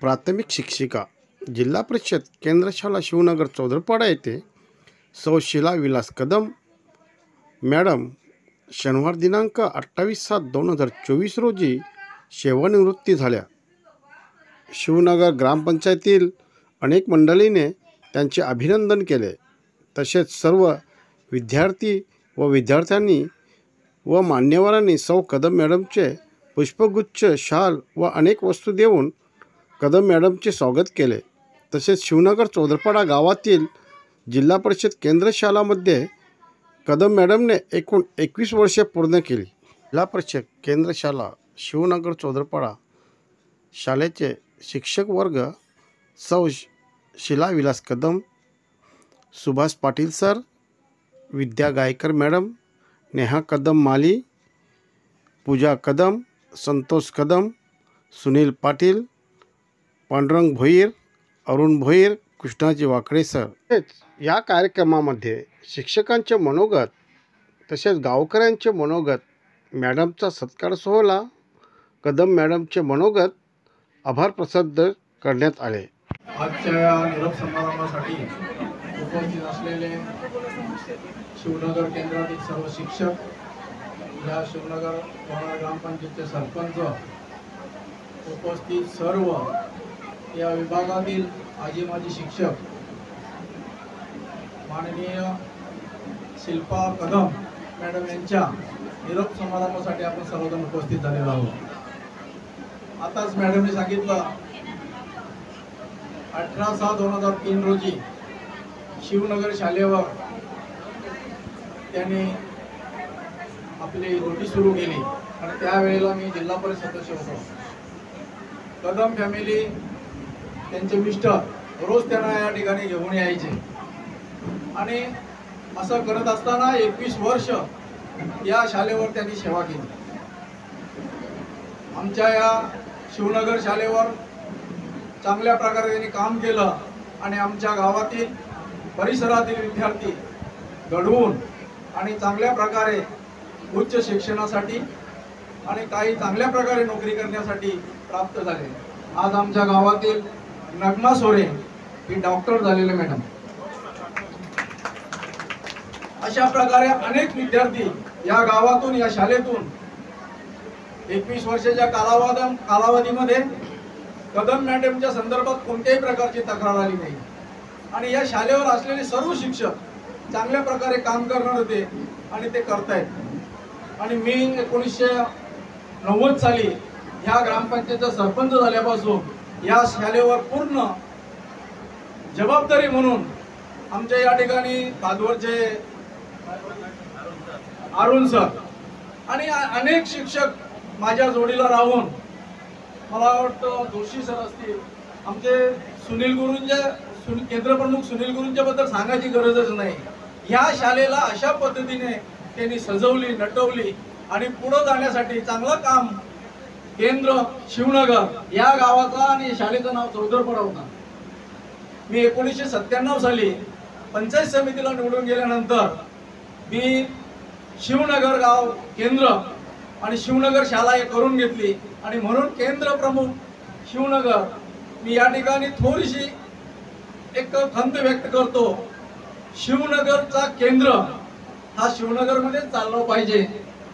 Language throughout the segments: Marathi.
प्राथमिक शिक्षिका जिल्हा परिषद केंद्र शाळा शिवनगर चौदरपाडा येथे सौ शीला विलास कदम मॅडम शनिवार दिनांक 28/7/2024 रोजी सेवानिवृत्ती झाल्या। शिवनगर ग्रामपंचायतील अनेक मंडळीने त्यांचे अभिनंदन केले। तसेच सर्व विद्यार्थी व विद्यार्थ्यांनी व मान्यवरांनी सौ कदम मॅडमचे पुष्पगुच्छ, शाल व अनेक वस्तू देऊन कदम मॅडमचे स्वागत केले। तसेच शिवनगर चौदरपाडा गावातील जिल्हा परिषद केंद्र शाळामध्ये कदम मॅडमने एकूण 21 वर्षे पूर्ण केली। जिल्हा परिषद केंद्र शाळा शिवनगर चौदरपाडा शाळेचे शिक्षक वर्ग सौ शीला विलास कदम, सुभाष पाटील सर, विद्या गायकर मॅडम, नेहा कदम माली, पूजा कदम, संतोष कदम, सुनील पाटील, पांडुरंग भोईर, अरुण भोईर, कृष्णाजी वाकडे सर। या कार्यक्रमामध्ये शिक्षकांचे मनोगत तसेच गावकऱ्यांचे मनोगत, मॅडमचा सत्कार सोहळा, कदम मॅडमचे मनोगत, आभार प्रसाद करण्यात आले। आजच्या या निरोप समारंभासाठी उपस्थित असलेले शिवनगर केंद्रातील सर्व शिक्षक, या शिवनगर ग्रामपंचायतचे सरपंच, उपस्थित सर्व या विभागातील आजी माजी शिक्षक, माननीय शिल्पा कदम मॅडम यांच्या निरोप समारंभासाठी आपण सर्वजण उपस्थित झालेलो आहोत। आताच मॅडमने सांगितलं 18/6/2003 रोजी शिवनगर शाळेवर त्यांनी आपली ड्युटी सुरू केली आणि त्यावेळेला मी जिल्हा परिषद सदस्य होतो। कदम फॅमिली त्यांचे मिस्टर रोज त्यांना या ठिकाणी घेऊन यायचे आणि असं करत असताना 21 वर्ष या शाळेवर त्यांनी सेवा केली। आमच्या या शिवनगर शाळेवर चांगल्या प्रकारे त्यांनी काम केलं आणि आमच्या गावातील परिसरातील विद्यार्थी घडवून आणि चांगल्या प्रकारे उच्च शिक्षणासाठी आणि काही चांगल्या प्रकारे नोकरी करण्यासाठी प्राप्त झाले। आज आमच्या गावातील नगमा सोरे ही डॉक्टर झालेले मॅडम। अशा प्रकारे अनेक विद्यार्थी या गावातून या शाळेतून 21 वर्षाच्या कालावधीमध्ये कदम मॅडमच्या संदर्भात कोणत्याही प्रकारची तक्रार आली नाही आणि या शाळेवर असलेले सर्व शिक्षक चांगल्या प्रकारे काम करणार होते आणि ते करतायत। आणि मी 1990 साली ह्या ग्रामपंचायतचा सरपंच झाल्यापासून या शाळेवर पूर्ण जबाबदारी म्हणून आमच्या या ठिकाणी पादवरचे अरुण सर आणि अनेक शिक्षक माझ्या जोडीला राहून, मला वाटतं जोशी सर असतील, आमचे सुनील गुरुंचे केंद्र प्रमुख सुनील गुरुंच्या बद्दल सांगायची गरजच नाही। या शाळेला अशा पद्धतीने त्यांनी सजवली, नटवली आणि पुढे जाण्यासाठी चांगलं काम केंद्र शिवनगर या गावाचा आणि शाळेचं नाव चौदरपाडा होता। मी 1997 साली पंचायत समितीला निवडून गेल्यानंतर मी शिवनगर गाव केंद्र आणि शिवनगर शाळा हे करून घेतली आणि म्हणून केंद्र प्रमुख शिवनगर मी या ठिकाणी थोडीशी एक खंत व्यक्त करतो। शिवनगरचा केंद्र हा शिवनगरमध्ये चालला पाहिजे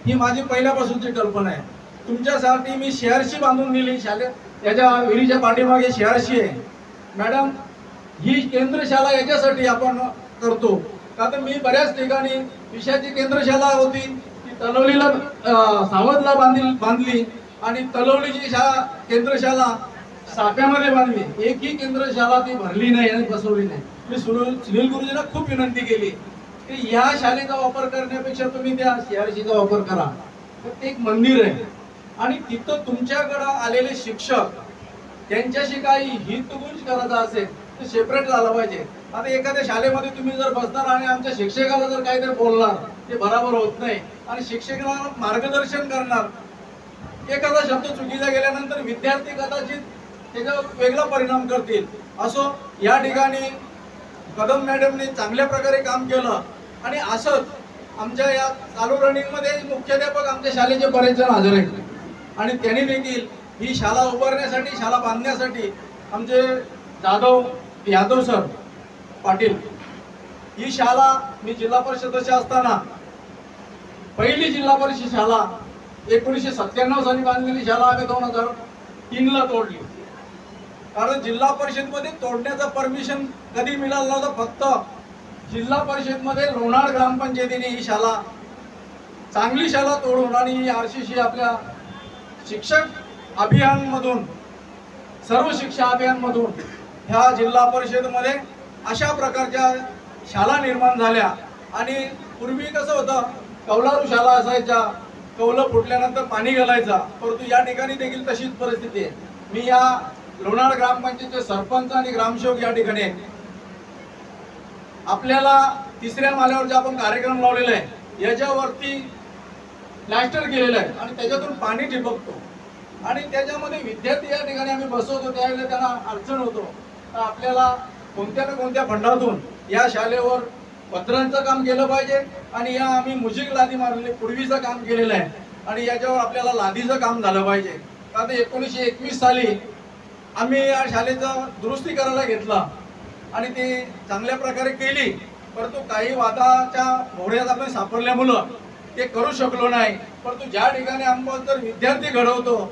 ही माझी पहिल्यापासूनची कल्पना आहे। तुमच्यासाठी मी शेअरशी बांधून दिली शाळेत, त्याच्या विहिरीच्या पाठीमागे शेअरशी आहे मॅडम। ही केंद्रशाळा याच्यासाठी आपण करतो का तर मी बऱ्याच ठिकाणी विषयाची केंद्रशाळा होती ती तलवलीला सावधला बांधली आणि तलवलीची शाळा केंद्रशाळा साप्यामध्ये बांधली, एकही केंद्रशाळा ती भरली नाही आणि बसवली नाही। मी सुनील गुरुजींना खूप विनंती केली की या शाळेचा वापर करण्यापेक्षा तुम्ही त्या शेअरशीचा वापर करा। ते एक मंदिर आहे आणि तिथं तुमच्याकडे आलेले शिक्षक त्यांच्याशी काही हितगुज करायचा असेल तर सेपरेट झालं पाहिजे। आता एखाद्या शाळेमध्ये तुम्ही जर बसणार आणि आमच्या शिक्षकाला जर काहीतरी बोलणार ते बरोबर होत नाही आणि शिक्षकाला मार्गदर्शन करणार, एखादा शब्द चुकीचा गेल्यानंतर विद्यार्थी कदाचित त्याच्यावर वेगळा परिणाम करतील। असो या ठिकाणी कदम मॅडमने चांगल्या प्रकारे काम केलं आणि असंच आमच्या या चालू रनिंग मध्ये मुख्याध्यापक आमच्या शाळेचे बरेच जण हजर आहेत आणि त्यांनी देखील ही शाळा उभारण्यासाठी, शाळा बांधण्यासाठी आमचे यादव सर पाटील, ही शाळा मी जिल्हा परिषद सदस्य असताना पहिली जिल्हा परिषद शाळा 1997 साली बांधलेली शाळा आम्ही 2003ला तोडली. कारण जिल्हा परिषद मध्ये तोडण्याचं परमिशन कधी मिळालं नव्हतं. फक्त जिल्हा परिषद मध्ये लोणार ग्रामपंचायतीने ही शाळा, चांगली शाळा तोडून आणि RCC आपल्या शिक्षक अभियान मधून, सर्व शिक्षा अभियान मधून ह्या जिल्हा परिषद मध्ये अशा प्रकारच्या शाळा निर्माण झाल्या. आणि पूर्वी कसं होतं, कौलारू शाळा असायच्या, कौलं फुटल्यानंतर पाणी घालायचा, परंतु या ठिकाणी देखील तशीच परिस्थिती आहे. मी या लोणार ग्रामपंचायतचे सरपंच आणि ग्रामसेवक या ठिकाणी आहे. आपल्याला 3ऱ्या माल्यावर जे आपण कार्यक्रम लावलेला आहे याच्यावरती प्लॅस्टर केलेलं आहे आणि त्याच्यातून पाणी ठिबकतो आणि त्याच्यामध्ये विद्यार्थी या ठिकाणी आम्ही बसवतो, त्यावेळेला त्यांना अडचण होतो. तर आपल्याला कोणत्या ना कोणत्या फंडातून या शाळेवर पत्रांचं काम केलं पाहिजे आणि या आम्ही मुजिक लादी मारलेले पूर्वीचं काम केलेलं आहे आणि याच्यावर आपल्याला लादीचं काम झालं पाहिजे. आता 1921 साली आम्ही या शाळेचं दुरुस्ती करायला घेतला आणि ते चांगल्या प्रकारे केली, परंतु काही वादाच्या भोवऱ्यात आपण सापडल्यामुळं ते करू शकलो नाही. परंतु ज्या ठिकाणी आपण जर विद्यार्थी घडवतो,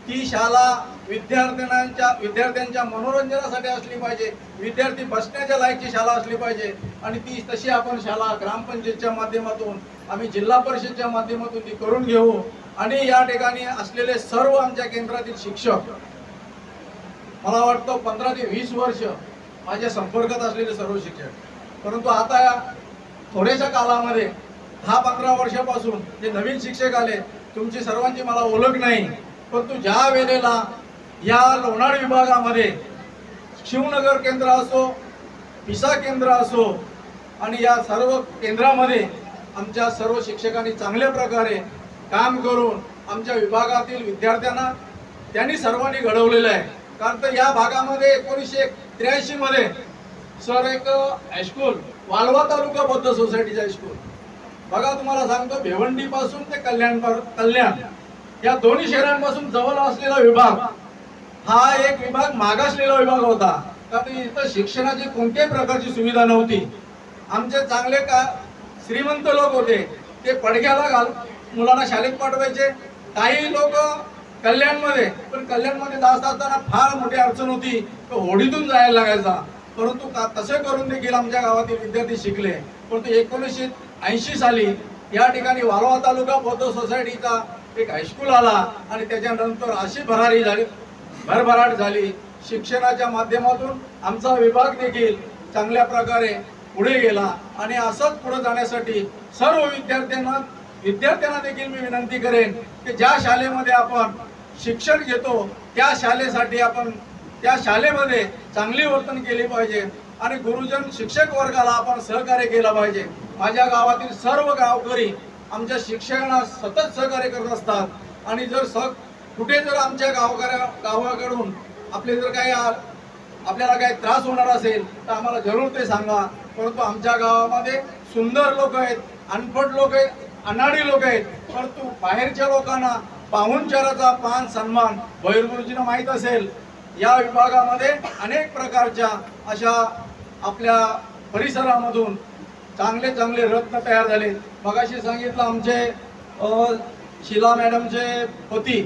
ती शाळा विद्यार्थ्यांच्या मनोरंजनासाठी असली पाहिजे, विद्यार्थी बसण्याच्या लायकची शाळा असली पाहिजे आणि ती तशी आपण शाळा ग्रामपंचायतच्या माध्यमातून, आम्ही जिल्हा परिषदच्या माध्यमातून ती करून घेऊ. आणि या ठिकाणी असलेले सर्व आमच्या केंद्रातील शिक्षक, मला वाटतं 15 ते 20 वर्ष माझ्या संपर्कात असलेले सर्व शिक्षक, परंतु आता या थोड्याशा कालामध्ये 10-15 वर्षापासून जे नवीन शिक्षक आले, तुमची सर्वांची मला ओळख नाही, परंतु ज्या वेळेला या लोणार विभागामध्ये शिवनगर केंद्र असो, पिसा केंद्र असो आणि या सर्व केंद्रामध्ये आमच्या सर्व शिक्षकांनी चांगल्या प्रकारे काम करून आमच्या विभागातील विद्यार्थ्यांना त्यांनी सर्वांनी घडवलेलं आहे. कारण तर या भागामध्ये 1983 मध्ये सर एक हायस्कूल, वालवा तालुका बौद्ध सोसायटीचं हायस्कूल, बघा तुम्हाला सांगतो, भिवंडी पासून ते कल्याण या दोन्ही शहरांपासून जवळ असलेला विभाग हा एक विभाग मागासलेला विभाग होता. कारण इथं शिक्षणाची कोणत्याही प्रकारची सुविधा नव्हती. आमचे चांगले श्रीमंत लोक होते, ते पडक्याला मुलांना शाळेत पाठवायचे. काही लोक कल्याणमध्ये, पण कल्याणमध्ये जात असताना फार मोठी अडचण होती, तर होडीतून जायला लागायचा. परंतु तसे करून देखील आमच्या गावातील विद्यार्थी शिकले. परंतु 1980 साली या ठिकाणी वालवा तालुका बौद्ध सोसायटीचा एक हायस्कूल आला आणि त्याच्यानंतर अशी भरभराट झाली. शिक्षणाच्या माध्यमातून आमचा विभाग देखील चांगल्या प्रकारे पुढे गेला आणि असंच पुढे जाण्यासाठी सर्व विद्यार्थ्यांना देखील मी विनंती करेन की ज्या शाळेमध्ये आपण शिक्षण घेतो त्या शाळेसाठी आपण त्या शाळेमध्ये चांगली वर्तन केली पाहिजे आणि गुरुजन शिक्षक वर्गाला आपण सहकार्य केलं पाहिजे. माझ्या गावातील सर्व गावकरी आमच्या शिक्षकांना सतत सहकार्य करत असतात आणि जर कुठे जर आमच्या गावाकडून आपल्याला काही त्रास होणार असेल तर आम्हाला जरूर ते सांगा. परंतु आमच्या गावामध्ये सुंदर लोक आहेत, अनपढ लोक आहेत, अनाडी लोक आहेत, परंतु बाहेरच्या लोकांना पाहुणचाराचा मान सन्मान भैरगुरुजींना माहीत असेल. या विभागामध्ये अनेक प्रकारच्या अशा आपल्या परिसरामधून चांगले चांगले रत्न तयार झाले. मगाशी सांगितलं आमचे शीला मॅडमचे पती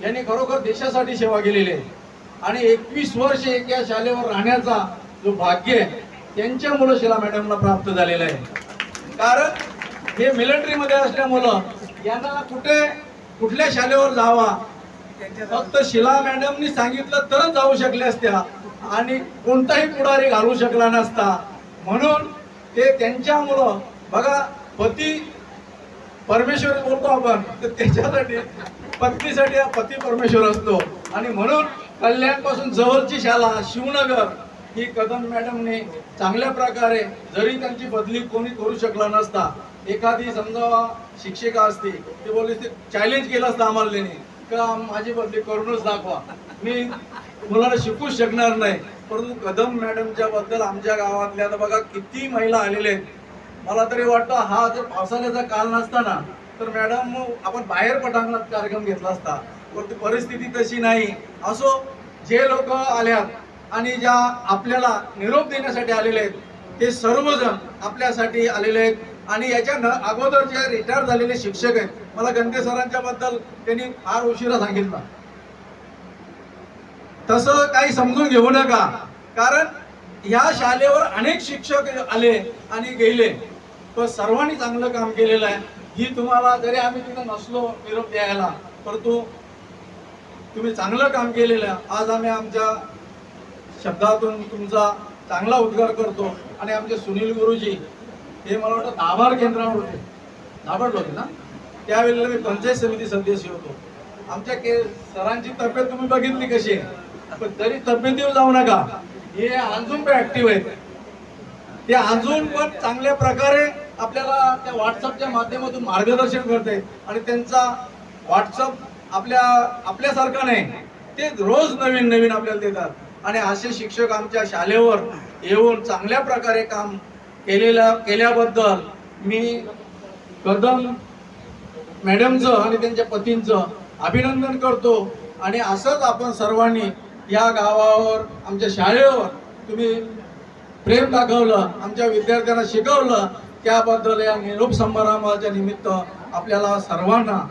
यांनी खरोखर देशासाठी सेवा केलेली आहे आणि 21 वर्ष या शाळेवर राहण्याचा जो भाग्य आहे त्यांच्यामुळे शीला मॅडमला प्राप्त झालेलं आहे. कारण हे मिलिटरीमध्ये असल्यामुळं यांना कुठल्या शाळेवर जावा फक्त शीला मॅडमनी सांगितलं तरच जाऊ शकल्या असत्या आणि कोणताही पुढारी घालू शकला नसता. म्हणून ते त्यांच्यामुळं बघा, पती परमेश्वर बोलतो आपण, तर त्याच्यासाठी पत्नीसाठी पती परमेश्वर असतो आणि म्हणून कल्याणपासून जवळची शाळा शिवनगर ही कदम मॅडमने चांगल्या प्रकारे, जरी त्यांची बदली कोणी करू शकला नसता, एखादी समजा शिक्षिका असती ते बोलले ते चॅलेंज केलं असतं आम्हाला त्यांनी का माझी बदली करूनच दाखवा, मी मुलांना शिकूच शकणार नाही. परंतु कदम मॅडमच्या बद्दल आमच्या गावातल्या आता बघा किती महिला आलेल्या आहेत. मला तरी वाटतं हा जर पावसाळ्याचा काल नसताना तर मॅडम आपण बाहेर पटांगणात कार्यक्रम घेतला असता, परंतु परिस्थिती तशी नाही. असो, जे लोक आल्यात आणि ज्या आपल्याला निरोप देण्यासाठी आलेले आहेत ते सर्वजण आपल्यासाठी आलेले आहेत आणि याच्या अगोदर जे रिटायर झालेले शिक्षक आहेत, मला गंगे सरांच्या बद्दल त्यांनी फार उशिरा सांगितलं, तसं काही समजून घेऊ नका, कारण या शाळेवर अनेक शिक्षक आले आणि गेले, पण सर्वांनी चांगलं काम केलेलं आहे. ही तुम्हाला, जरी आम्ही तिथं नसलो निरोप द्यायला, परंतु तुम्ही चांगलं काम केलेलं आहे. आज आम्ही आमच्या शब्दातून तुमचा चांगला उद्गार करतो. आणि आमचे सुनील गुरुजी हे मला वाटतं दाभाड केंद्रावर होते, दाभाड होते ना, त्यावेळेला मी पंचायत समिती सदस्य होतो. आमच्या सरांची तब्येत तुम्ही बघितली कशी आहे, पण तरी तब्येतीवर जाऊ नका. हे अजून पण ऍक्टिव्ह आहेत, ते अजून पण चांगल्या प्रकारे आपल्याला त्या व्हॉट्सअपच्या माध्यमातून मार्गदर्शन करते आणि त्यांचा व्हॉट्सअप आपल्यासारखा नाही, ते रोज नवीन नवीन आपल्याला देतात. आणि असे शिक्षक आमच्या शाळेवर येऊन चांगल्या प्रकारे काम केल्याबद्दल मी कदम मॅडमचं आणि त्यांच्या पतींचं अभिनंदन करतो. आणि असंच आपण सर्वांनी या गावावर, आमच्या शाळेवर तुम्ही प्रेम दाखवलं, आमच्या विद्यार्थ्यांना शिकवलं, त्याबद्दल या निरोप समारंभाच्या निमित्त आपल्याला सर्वांना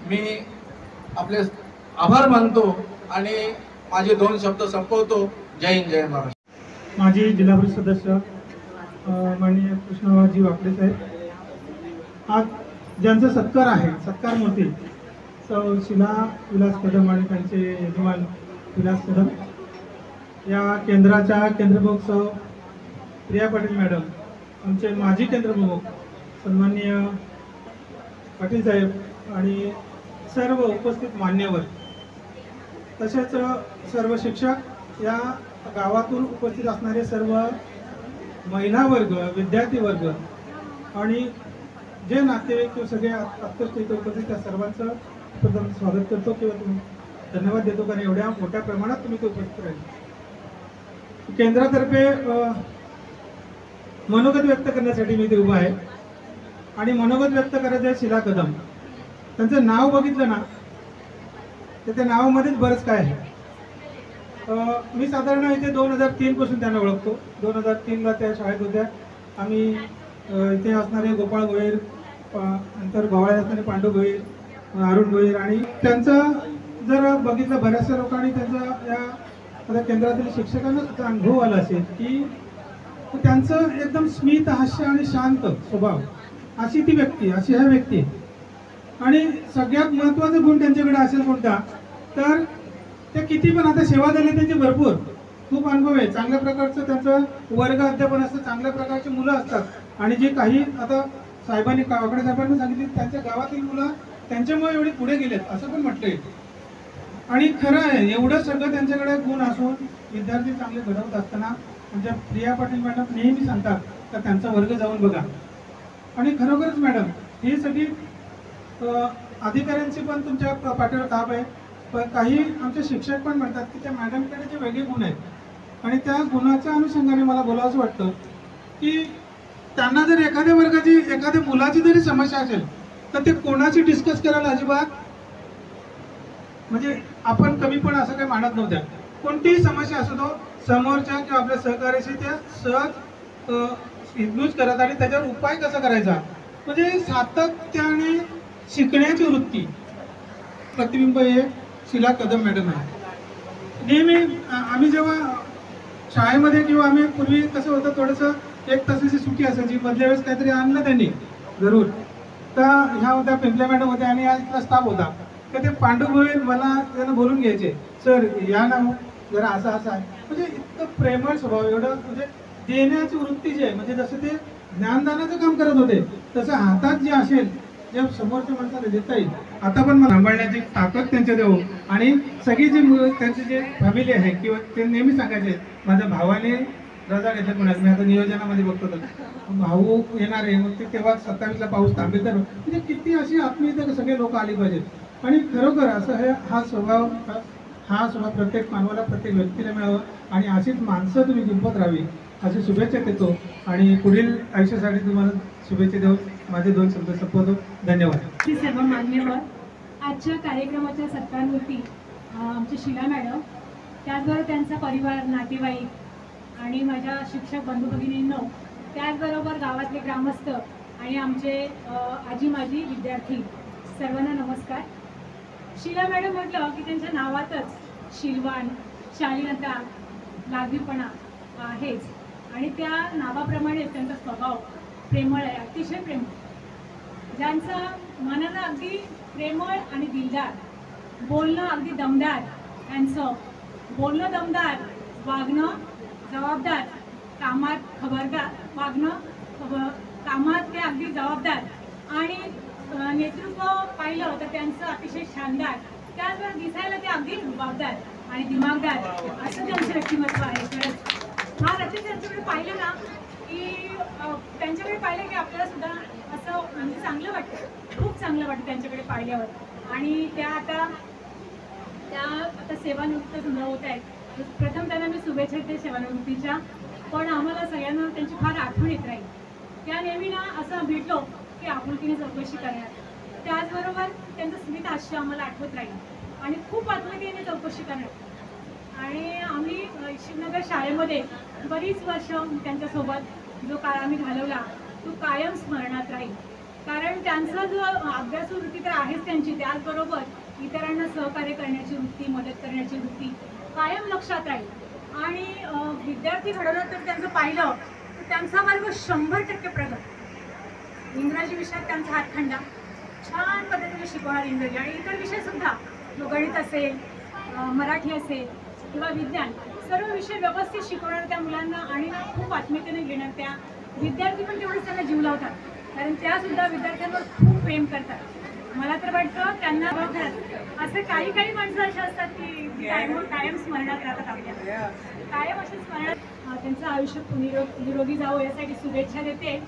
मी आपले आभार मानतो आणि माझे 2 शब्द संपवतो. जय हिंद, जय महाराष्ट्र. माजी जिल्हा परिषद सदस्य माननीय कृष्णरावजी वाकडे साहेब, आज ज्यांचा सत्कार आहे, सत्कार मूर्ती सौ शिला विलास कदम आणि त्यांचे यजमान विलास कदम, या केंद्राच्या केंद्रप्रमुख सौ प्रिया पाटील मॅडम, आमचे माजी केंद्रप्रमुख सन्माननीय पाटील साहेब आणि सर्व उपस्थित मान्यवर, तसेच सर्व शिक्षक, या गावातून उपस्थित असणारे सर्व महिला वर्ग, विद्यार्थी वर्ग आणि जे नातेवाईक किंवा सगळे अत्यंत इथे उपस्थित, त्या सर्वांचं प्रथम स्वागत करतो किंवा तुम्ही धन्यवाद देतो, कारण एवढ्या मोठ्या प्रमाणात तुम्ही ते उपस्थित राहिले. केंद्रातर्फे मनोगत व्यक्त करण्यासाठी मी इथे उभा आहे. आणि मनोगत व्यक्त करायचं आहे शिला कदम. त्यांचं नाव बघितलं ना तर त्या नावामध्येच बरंच काय आहे. मी साधारण इथे 2003 पासून त्यांना ओळखतो. 2003ला त्या शाळेत होत्या. आम्ही इथे असणारे गोपाळ गोयर, नंतर गोवाळ्यात असणारे पांडू गोयर, अरुण गोयर, आणि त्यांचं जर बघितलं बऱ्याचशा लोकांनी त्यांचा या केंद्रातील शिक्षकांना सुद्धा अनुभव आला असेल की त्यांचं एकदम स्मित हास्य आणि शांत स्वभाव, अशी ती व्यक्ती, अशी ह्या व्यक्ती. आणि सगळ्यात महत्त्वाचा गुण त्यांच्याकडे असेल कोणता, तर ते किती पण, आता सेवा झाली त्यांची भरपूर, खूप अनुभव आहे, चांगल्या प्रकारचं त्यांचं वर्ग अध्यापन असतं, चांगल्या प्रकारची मुलं असतात. आणि जे काही आता साहेबांनी, वाकडे साहेबांनी सांगितले, त्यांच्या गावातील मुलं त्यांच्यामुळे एवढे पुढे गेलेत असं पण म्हटलंय. आणि खरं आहे, एवढं सगळं त्यांच्याकडे गुण असून विद्यार्थी चांगले घडवत असताना म्हणजे प्रिया पाटील मॅडम नेहमी सांगतात तर त्यांचा वर्ग जाऊन बघा. आणि खरोखरच मॅडम, ही सगळी अधिकाऱ्यांची पण तुमच्या पाठीवर ताप आहे, पण काही आमचे शिक्षक पण म्हणतात की त्या मॅडमकडे जे वेगळे गुण आहेत आणि त्या गुणाच्या अनुषंगाने मला बोलावंसं वाटतं की त्यांना जर एखाद्या वर्गाची, एखाद्या मुलाची जरी समस्या असेल तर ते कोणाची डिस्कस करायला अजिबात, म्हणजे आपण कमी पण असं काही मानत नव्हत्या. कोणतीही समस्या असो तो समोरच्या किंवा आपल्या सहकार्याशी त्या सहज इंट्रोड्यूस करत आणि त्याच्यावर उपाय कसा करायचा, म्हणजे सातत्याने शिकण्याची वृत्ती प्रतिबिंब हे शिला कदम मॅडम आहे. नेहमी आम्ही जेव्हा शाळेमध्ये किंवा आम्ही पूर्वी कसं होतं, थोडंसं 1 तासाची सुट्टी असायची, मधल्या वेळेस काहीतरी आणलं त्यांनी जरूर, तर ह्या होत्या पिंपल्या मॅडम होत्या आणि याचा स्टाफ होता, तर ते पांडू गोयल मला त्यांना बोलून घ्यायचे, सर या ना जरा असं असं आहे. म्हणजे इतकं प्रेमळ स्वभाव, एवढं म्हणजे देण्याची वृत्ती जी आहे, म्हणजे जसं ते ज्ञानदानाचं काम करत होते तसं हातात जे असेल, जे समोरच्या माणसाला देता येईल, आता पण मला सांभाळण्याची ताकद त्यांच्या देऊ. आणि सगळी जी मुलं, त्यांची जे फॅमिली आहे किंवा ते नेहमी सांगायचे, माझ्या भावाने रजा घेतल्या पुण्यात, मी आता नियोजनामध्ये बघतो तर भाऊ येणार आहे, मग ते तेव्हा 27ला पाऊस थांबेल, तर म्हणजे किती अशी आत्मीयता सगळे लोक आली पाहिजेत. आणि खरोखर असं हा स्वभाव प्रत्येक मानवाला, प्रत्येक व्यक्तीला मिळावं आणि अशीच माणसं तुम्ही जिंकत राहावी अशी शुभेच्छा देतो. आणि पुढील आयुष्यासाठी तुम्हाला शुभेच्छा देऊन माझे 2 शब्द संपवतो. धन्यवाद. सर्व मान्यवर, आजच्या कार्यक्रमाच्या सत्कारावरती आमचे शिला मॅडम त्याचबरोबर त्यांचा परिवार, नातेवाईक आणि माझ्या शिक्षक बंधू भगिनींनो, त्याचबरोबर गावातले ग्रामस्थ आणि आमचे आजी माजी विद्यार्थी सर्वांना नमस्कार. शीला मॅडम म्हटलं की त्यांच्या नावातच शीलवान, शालीनता, लाघवीपणा आहेच आणि त्या नावाप्रमाणेच त्यांचा स्वभाव प्रेमळ आहे, अतिशय प्रेमळ. ज्यांचं मनानं अगदी प्रेमळ आणि दिलदार, बोलणं अगदी दमदार, त्यांचं बोलणं दमदार, वागणं जबाबदार, कामात खबरदार वागणं, कामात ते अगदी जबाबदार आणि नेतृत्व पाहिलं तर त्यांचं अतिशय शानदार, त्याचबरोबर दिसायला ते अगदी रुबाबदार आणि दिमागदार असं त्यांचं व्यक्तिमत्व आहे. खरंच हा रचना त्यांच्याकडे पाहिलं ना की त्यांच्याकडे पाहिलं की आपल्याला सुद्धा असं म्हणजे चांगलं वाटतं, खूप चांगलं वाटतं त्यांच्याकडे पाहिल्यावर. आणि त्या आता सेवानिवृत्त सुद्धा होत आहेत. प्रथम त्यांना मी शुभेच्छा देते सेवानिवृत्तीच्या, पण आम्हाला सगळ्यांना त्यांची फार आठवण येत राहील. त्या नेहमी ना असं भेटलो की आपुलकीने चौकशी करणार, त्याचबरोबर त्यांचं स्मित हास्य आम्हाला आठवत राहील आणि खूप आत्मीयतेने चौकशी करणार. आणि आम्ही शिवनगर शाळेमध्ये बरीच वर्ष त्यांच्यासोबत जो काळ आम्ही घालवला तो कायम स्मरणात राहील. कारण त्यांचा जो अभ्यासू वृत्ती तर आहेच त्यांची, त्याचबरोबर इतरांना सहकार्य करण्याची वृत्ती, मदत करण्याची वृत्ती कायम लक्षात राहील. आणि विद्यार्थी घडवलं तर त्यांचं पाहिलं तर त्यांचा वर्ग 100% प्रगत. इंग्रजी विषयात त्यांचा हातखंडा, छान पद्धतीने शिकवणार इंग्रजी आणि इतर विषयसुद्धा, जो गणित असेल, मराठी असेल किंवा विज्ञान, सर्व विषय व्यवस्थित शिकवणार त्या मुलांना आणि खूप आत्मीयतेने घेणार. त्या विद्यार्थी पण तेवढेच त्यांना जीव लावतात, कारण त्यासुद्धा विद्यार्थ्यांवर खूप प्रेम करतात. मला तर वाटतं त्यांना बघतात असं काही माणसं अशी असतात की कायम स्मरणात राहतात, आपल्या कायम असे स्मरणात. त्यांचं आयुष्य निरोगी जावं यासाठी शुभेच्छा देते.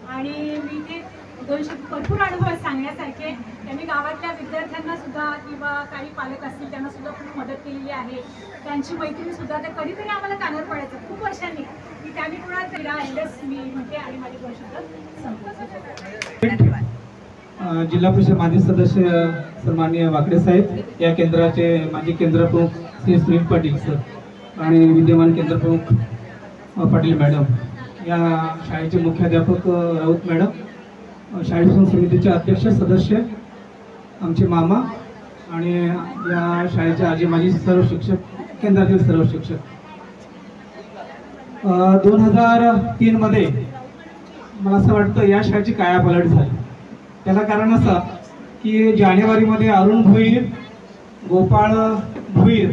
आणि मी ते 2 भरपूर अनुभव आहेत सांगण्यासारखे. त्यांनी गावातल्या विद्यार्थ्यांना सुद्धा किंवा काही पालक असतील त्यांना सुद्धा खूप मदत केलेली आहे. त्यांची मैत्रीण सुद्धा तर कधीतरी आम्हाला कानावर पडायचं खूप वर्षांनी की त्यांनी कुणाला एवढंच मी म्हणते आणि माझे 2 शब्द संपवते. जिल्हा परिषद माजी सदस्य सन्माननीय वाकडे साहेब, या केंद्राचे माजी केंद्रप्रमुख श्री सुनील पाटील सर आणि विद्यमान केंद्रप्रमुख पाटील मॅडम, या शाळेचे मुख्याध्यापक राऊत मॅडम, शाळेच्या समितीचे अध्यक्ष सदस्य आमचे मामा आणि या शाळेचे आजी माजी सर्व शिक्षक, केंद्रातील सर्व शिक्षक. 2003 मध्ये मला असं वाटतं या शाळेची कायापालट झाली. त्याला कारण असं की जानेवारीमध्ये अरुण भोईर, गोपाळ भोईर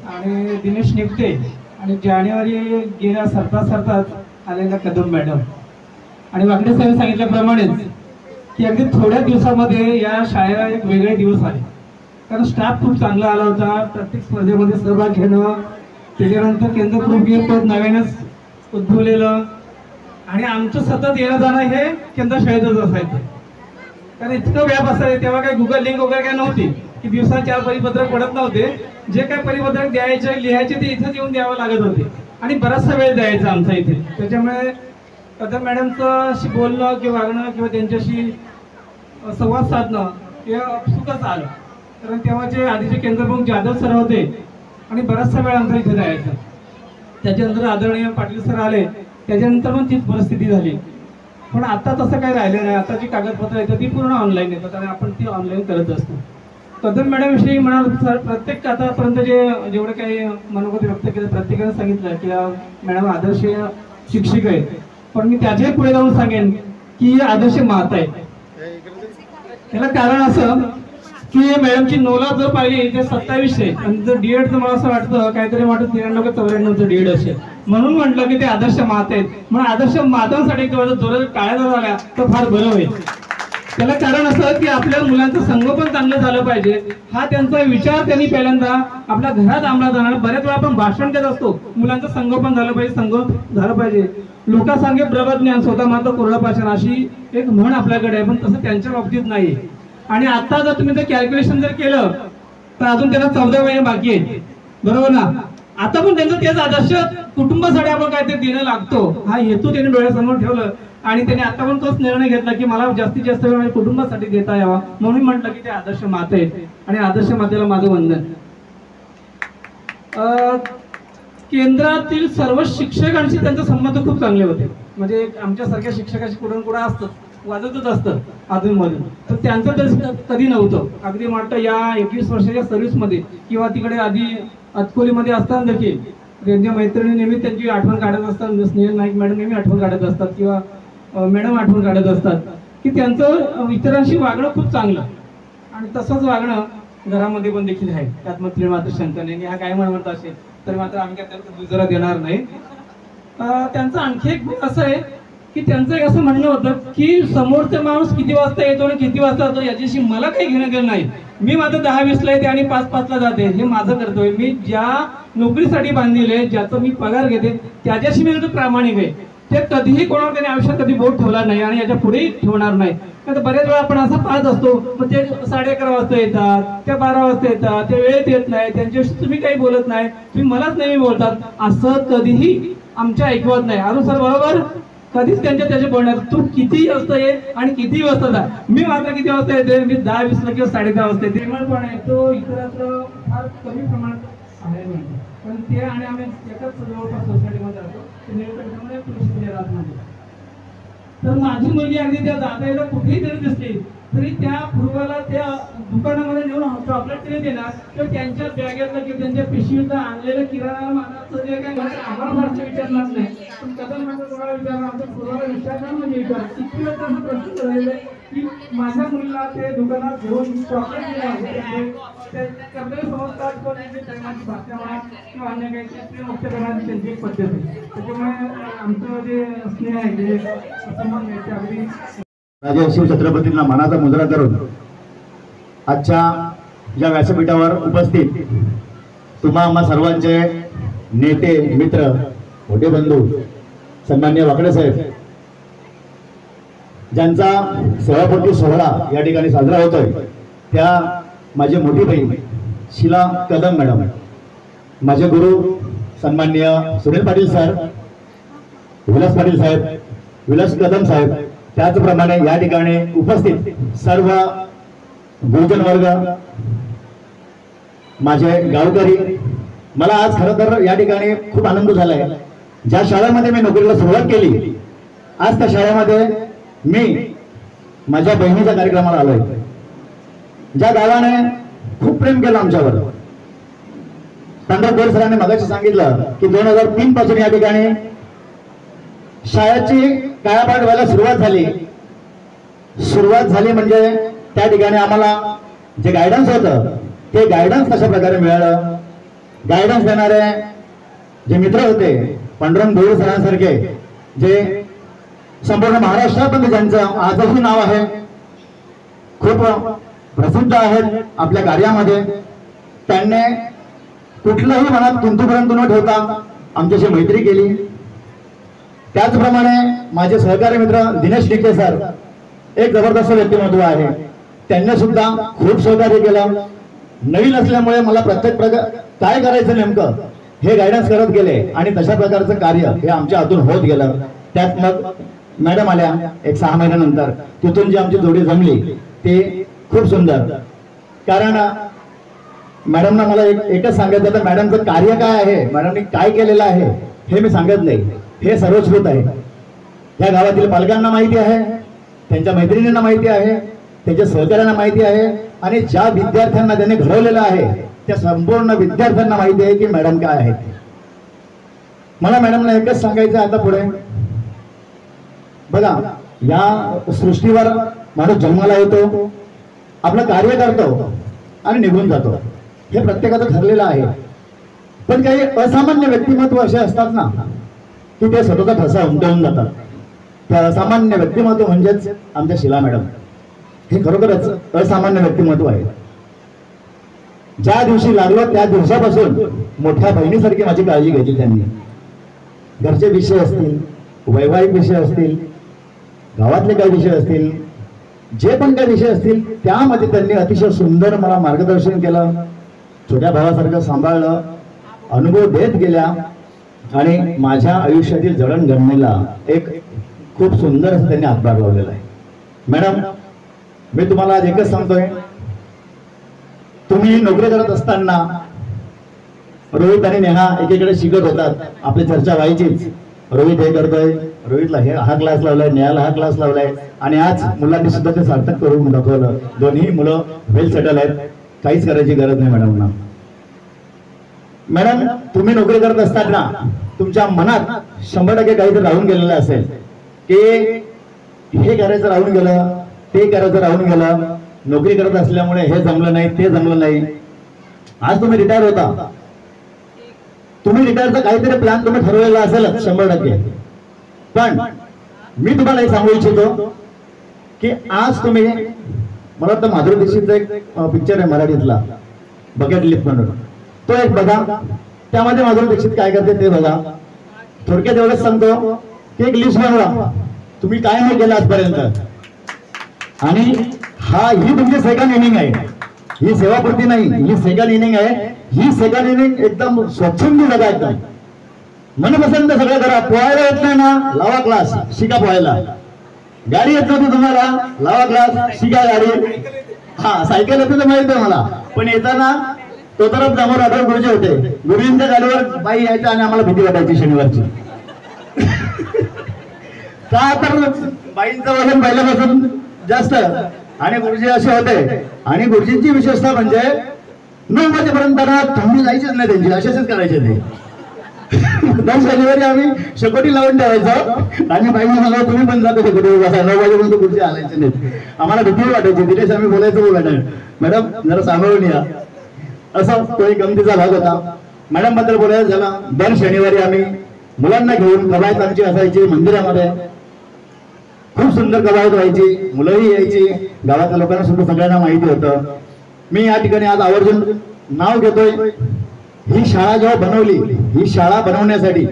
आणि दिनेश निपटे आणि जानेवारी गेल्या सरताच आलेल्या कदम मॅडम आणि वाकडे साहेब सांगितल्याप्रमाणेच की अगदी थोड्या दिवसामध्ये या शाळेला एक वेगळे दिवस आले. कारण स्टाफ खूप चांगला आला होता, प्रत्येक स्पर्धेमध्ये सहभाग घेणं, त्याच्यानंतर केंद्रप्रमुख पद नव्यानेच उद्भवलेलं आणि आमचं सतत येणं जाणं हे केंद्र शाळेतच असायचं. कारण इतकं व्याप असायचं तेव्हा काही गुगल लिंक वगैरे काय नव्हती की दिवसात 4 परिपत्रक पडत नव्हते. जे काय परिपत्रक द्यायचे लिहायचे ते इथंच येऊन द्यावं लागत होते आणि बराचसा वेळ द्यायचा आमचा इथे. त्याच्यामुळे कदम मॅडमचं बोलणं किंवा वागणं किंवा त्यांच्याशी संवाद साधणं हे अपसुकच आलं. कारण तेव्हाचे आधीचे केंद्रप्रमुख जाधव सर होते आणि बराचसा वेळ आमचा इथे जायचा. त्याच्यानंतर आदरणीय पाटील सर आले, त्याच्यानंतर पण तीच परिस्थिती झाली. पण आता तसं काही राहिलं नाही. आता जी कागदपत्र येतात ती पूर्ण ऑनलाईन येतात आणि आपण ती ऑनलाईन करत असतो. कदम मॅडम विषयी म्हणाल सर, प्रत्येक आतापर्यंत जेवढे काही मनोगत व्यक्त केलं प्रत्येकाने सांगितलं की मॅडम आदर्श शिक्षक आहेत. पण मी त्याच्याही पुढे जाऊन सांगेन की आदर्श माता आहेत. त्याला कारण असं की मॅडमची नोला जर पाहिली ते 27 आहे आणि जर डीएड तर मला असं वाटतं काहीतरी वाटतं 93 का 94चं डीएड असेल. म्हणून म्हटलं की ते आदर्श माता आहेत. म्हणून आदर्श मातांसाठी जोरात टाळ्या जर झाल्या तर फार बरं होईल. त्याला कारण असं की आपल्या मुलांचं संगोपन चांगलं झालं पाहिजे, हा त्यांचा विचार त्यांनी पहिल्यांदा आपल्या घरात अंमलात जाणार. बऱ्याच वेळा आपण भाषण देत असतो मुलांचं संगोपन झालं पाहिजे, संगोपन झालं पाहिजे. लोका सांगे प्रबज्ञान स्वतः मात्र कोरडं पाषाण अशी एक म्हण आपल्याकडे आहे, पण तसं त्यांच्या बाबतीत नाही. आणि आता जर तुम्ही ते कॅल्क्युलेशन जर केलं तर अजून त्यांना 14 महिने बाकी आहेत, बरोबर ना. आता पण त्यांचं तेच आदर्श कुटुंबासाठी आपण काहीतरी देणं लागतो हा हेतू त्यांनी डोळ्यासमोर ठेवलं आणि त्यांनी आता पण तोच निर्णय घेतला की मला जास्तीत जास्त वेळ माझ्या कुटुंबासाठी देता यावा. म्हणून म्हटलं की ते आदर्श माता आहेत आणि आदर्श मातेला माझं वंदन. केंद्रातील सर्व शिक्षकांशी त्यांचे संबंध खूप चांगले होते. म्हणजे आमच्यासारख्या शिक्षकाशी कुठून कुठं असतं, वाजतच असतं अधूनमधून, तर त्यांचं तर कधी नव्हतं. अगदी वाटतं या 21 वर्षाच्या सर्व्हिसमध्ये किंवा तिकडे आधी अतकोलीमध्ये असताना देखील त्यांच्या मैत्रिणी नेहमी त्यांची आठवण काढत असतात. स्नेहल नाईक मॅडम नेहमी आठवण काढत असतात किंवा मॅडम आठवण काढत असतात की त्यांचं इतरांशी वागणं खूप चांगलं, आणि तसंच वागणं घरामध्ये पण देखील आहे. त्यात मात्र मात्र शंका नाही. हा काय म्हणत असेल तर मात्र आम्ही काय त्याला दुजरा देणार नाही. त्यांचं आणखी एक असं आहे की त्यांचं एक असं म्हणणं होतं की समोरचा माणूस किती वाजता येतो आणि किती वाजता येतो याच्याशी मला काही घेणं देणं नाही. मी माझं 10-20ला येते आणि 5-5ला जाते, हे माझं कर्तव्य. मी ज्या नोकरीसाठी बांधलेले, ज्याचा मी पगार घेते त्याच्याशी मी प्रामाणिक आहे. ते कधीही कोणावर त्याने आयुष्यात कधी बोट ठेवला नाही आणि याच्या पुढेही ठेवणार नाही. आता बऱ्याच वेळा आपण असं पाहत असतो, मग ते 11:30 वाजता येतात, त्या 12 वाजता येतात, ते वेळेत येत नाही, त्यांच्याशी तुम्ही काही बोलत नाही, तुम्ही मलाच नेहमी बोलतात, असं कधीही आमच्या ऐकवत नाही. अरुण सर बरोबर कधीच त्याचे बोलणार तू किती वाजता ये आणि किती वाजता जा. मी मात्र किती वाजता येते, मी 10-20ला किंवा 10:30 वाजता येते. पण आहे तो इतरांचं फार कमी प्रमाणात आहे म्हणतो, पण ते आणि आम्ही एकाच जवळपास सोसायटीमध्ये राहतो. तर माझी मुलगी अगदी त्या जाता कुठेही जरी दिसली तरी त्या पूर्वाला त्या दुकानामध्ये नेऊन चॉकलेट तरी देणार किंवा त्यांच्या बॅगेतलं किंवा त्यांच्या पिशवीतलं आणलेलं किराणा मालाचं जे काही आम्हाला फारसं विचारणार नाही, पण कदम मात्र कोणाला विचारणार, आमच्या पूर्वाला विचारणार म्हणजे विचार. किती वेळ असं प्रश्न झालेला आहे की माझ्या मुलीला ते दुकानात घेऊन चॉकलेट दिलं, कर्तव्य समजतात पण प्रेमाची भाषा म्हणा किंवा अन्य काही प्रेम व्यक्त करण्याची त्यांची एक पद्धत आहे. त्याच्यामुळे आमचं जे स्नेह आहे जे संबंध आहे ते अगदी राजे शिवछत्रपतींना मानाचा मुजरा करून आजच्या या व्यासपीठावर उपस्थित तुम्हा आम्हा सर्वांचे नेते, मित्र, मोठे बंधू, सन्माननीय वाकडे साहेब, ज्यांचा सभापती सोहळा या ठिकाणी साजरा होतोय, त्या माझी मोठी बहीण शीला कदम मॅडम, माझे गुरु सन्माननीय सुनील पाटील सर, विलास पाटील साहेब, विलास कदम साहेब, त्याचप्रमाणे या ठिकाणी उपस्थित सर्व गुरुजन वर्ग, माझे गावकरी. मला आज खरं तर या ठिकाणी खूप आनंद झालाय. ज्या शाळेमध्ये मी नोकरीला सुरुवात केली, आज त्या शाळेमध्ये मी माझ्या बहिणीच्या कार्यक्रमाला आलोय. ज्या गावाने खूप प्रेम केलं आमच्यावर, पंढरपूर सरांनी मगाशी सांगितलं की 2003 पासून या ठिकाणी शाळेची कायापालट व्हायला सुरुवात झाली म्हणजे त्या ठिकाणी आम्हाला जे गायडन्स होतं ते गायडन्स कशा प्रकारे मिळालं. गायडन्स देणारे जे मित्र होते, पांडुरंग भोईर सरांसारखे, जे संपूर्ण महाराष्ट्रात ज्यांचं आजही नाव आहे, खूप प्रसिद्ध आहेत आपल्या कार्यामध्ये, त्यांनी कुठलंही मनात कुंतूपर्यंत न ठेवता आमच्याशी मैत्री केली. त्याचप्रमाणे माझे सहकारी मित्र दिनेश डिके सर एक जबरदस्त व्यक्तिमत्व आहे, त्यांनी सुद्धा खूप सहकार्य केलं. नवीन असल्यामुळे मला प्रत्येक काय करायचं नेमकं हे गायडन्स करत गेले आणि तशा प्रकारचं कार्य हे आमच्या हातून होत गेलं. त्यात मग मॅडम आल्या एक 6 महिन्यानंतर. तिथून जी आमची जोडी जमली ते खूप सुंदर. कारण मॅडमना मला एकच सांगायचं तर मॅडमचं कार्य काय आहे, मॅडमनी काय केलेलं आहे हे मी सांगत नाही, हे सर्वश्रुत आहे. या गावातील पालकांना माहिती आहे, त्यांच्या मैत्रिणींना माहिती आहे, त्यांच्या सहकार्यांना माहिती आहे, आणि ज्या विद्यार्थ्यांना त्यांनी घडवलेलं आहे त्या संपूर्ण विद्यार्थ्यांना माहिती आहे की मॅडम काय आहेत. मला मॅडमला एकच सांगायचं आता पुढे, बघा या सृष्टीवर माणूस जन्माला येतो, आपलं कार्य करतो आणि निघून जातो, हे प्रत्येकाचं ठरलेलं आहे. पण काही असामान्य व्यक्तिमत्व असे असतात ना की ते स्वतःचा ठसा उमटवून जातात. त्या असामान्य व्यक्तिमत्व म्हणजेच आमच्या शीला मॅडम. हे खरोखरच असामान्य व्यक्तिमत्व आहे. ज्या दिवशी लागलो त्या दिवसापासून मोठ्या बहिणीसारखी माझी काळजी घेतली त्यांनी. घरचे विषय असतील, वैवाहिक विषय असतील, गावातले काही विषय असतील, जे पण काही विषय असतील त्यामध्ये त्यांनी अतिशय सुंदर मला मार्गदर्शन केलं, छोट्या भावासारखं सांभाळलं, अनुभव देत गेल्या आणि माझ्या आयुष्यातील जडणघडणीला एक खूप सुंदर असं त्यांनी हातभार लावलेला आहे. मॅडम, मी तुम्हाला आज एकच सांगतोय, तुम्ही नोकरी करत असताना रोहित आणि नेहा एकीकडे शिकत होतात, आपली चर्चा व्हायचीच. रोहित हे करतोय, रोहितला हा क्लास लावलाय, नेहाला हा क्लास लावलाय, आणि आज मुलांनी सुद्धा ते सार्थक करून दाखवलं. दोन्ही मुलं वेल सेटल आहेत, काहीच करायची गरज नाही मॅडमना. मॅडम, तुम्ही नोकरी करत असताना तुमच्या मनात 100% काहीतरी राहून गेलेलं असेल की हे करायचं राहून गेलं, ते करायचं राहून गेलं, नोकरी करत असल्यामुळे हे जमलं नाही, ते जमलं नाही. आज तुम्ही रिटायर होता, तुम्ही रिटायरचा काहीतरी प्लॅन तुम्ही ठरवलेला असेलच 100%. पण मी तुम्हाला हे सांगू इच्छितो की आज तुम्ही, मला वाटतं माधुरी दीक्षितचा एक पिक्चर आहे मराठीतला, बकेट लिस्ट म्हणून, तो एक बघा. त्यामध्ये माधुरी दीक्षित काय करते ते बघा. थोडक्यात एवढंच सांगतो की एक लिस्ट बनवा, तुम्ही काय नाही केलं आजपर्यंत, आणि ही तुमची सेकंड इनिंग आहे. ही सेवापूर्ती नाही, ही सेकंड इनिंग आहे. ही सेकंड इनिंग एकदम स्वच्छंदी जगा, एकदम मनपसंत सगळं करा. पोहायला येत नाही ना, लावा क्लास, शिका पोहायला. गाडी येत नव्हती तुम्हाला, लावा क्लास, शिका गाडी. हा, सायकल येते तर माहिती आहे मला, पण येताना तो तरफ समोर आठवड गुरुजी होते, गुरुजींच्या गाडीवर बाई यायच्या आणि आम्हाला भीती वाटायची शनिवारची. का तर बाईंचं वजन पहिल्यापासून जास्त, आणि गुरुजी असे होते. आणि गुरुजींची विशेषता म्हणजे 9 वाजेपर्यंत थंडी जायचीच नाही त्यांची, असेच करायचे ते. दर शनिवारी आम्ही शेकोटी लावून ठेवायचो आणि बाईंना सांगायचं तुम्ही पण जातो शेकोटी बसा, 9 वाजेपर्यंत गुरुजी आलायचे नाहीत. आम्हाला भीती वाटायची, दिनेश आम्ही बोलायचं मॅडम जरा सांभाळून या. असा तो एक गमतीचा भाग होता. मॅडम बद्दल बोलायचं झाला, दर शनिवारी आम्ही मुलांना घेऊन कवायत आमची असायची मंदिरामध्ये. खूप सुंदर कवायत व्हायची, मुलंही यायची, गावातल्या लोकांना सुद्धा सगळ्यांना माहिती होतं. मी या ठिकाणी आज आवर्जून नाव घेतोय. ही शाळा जेव्हा बनवली, ही शाळा बनवण्यासाठी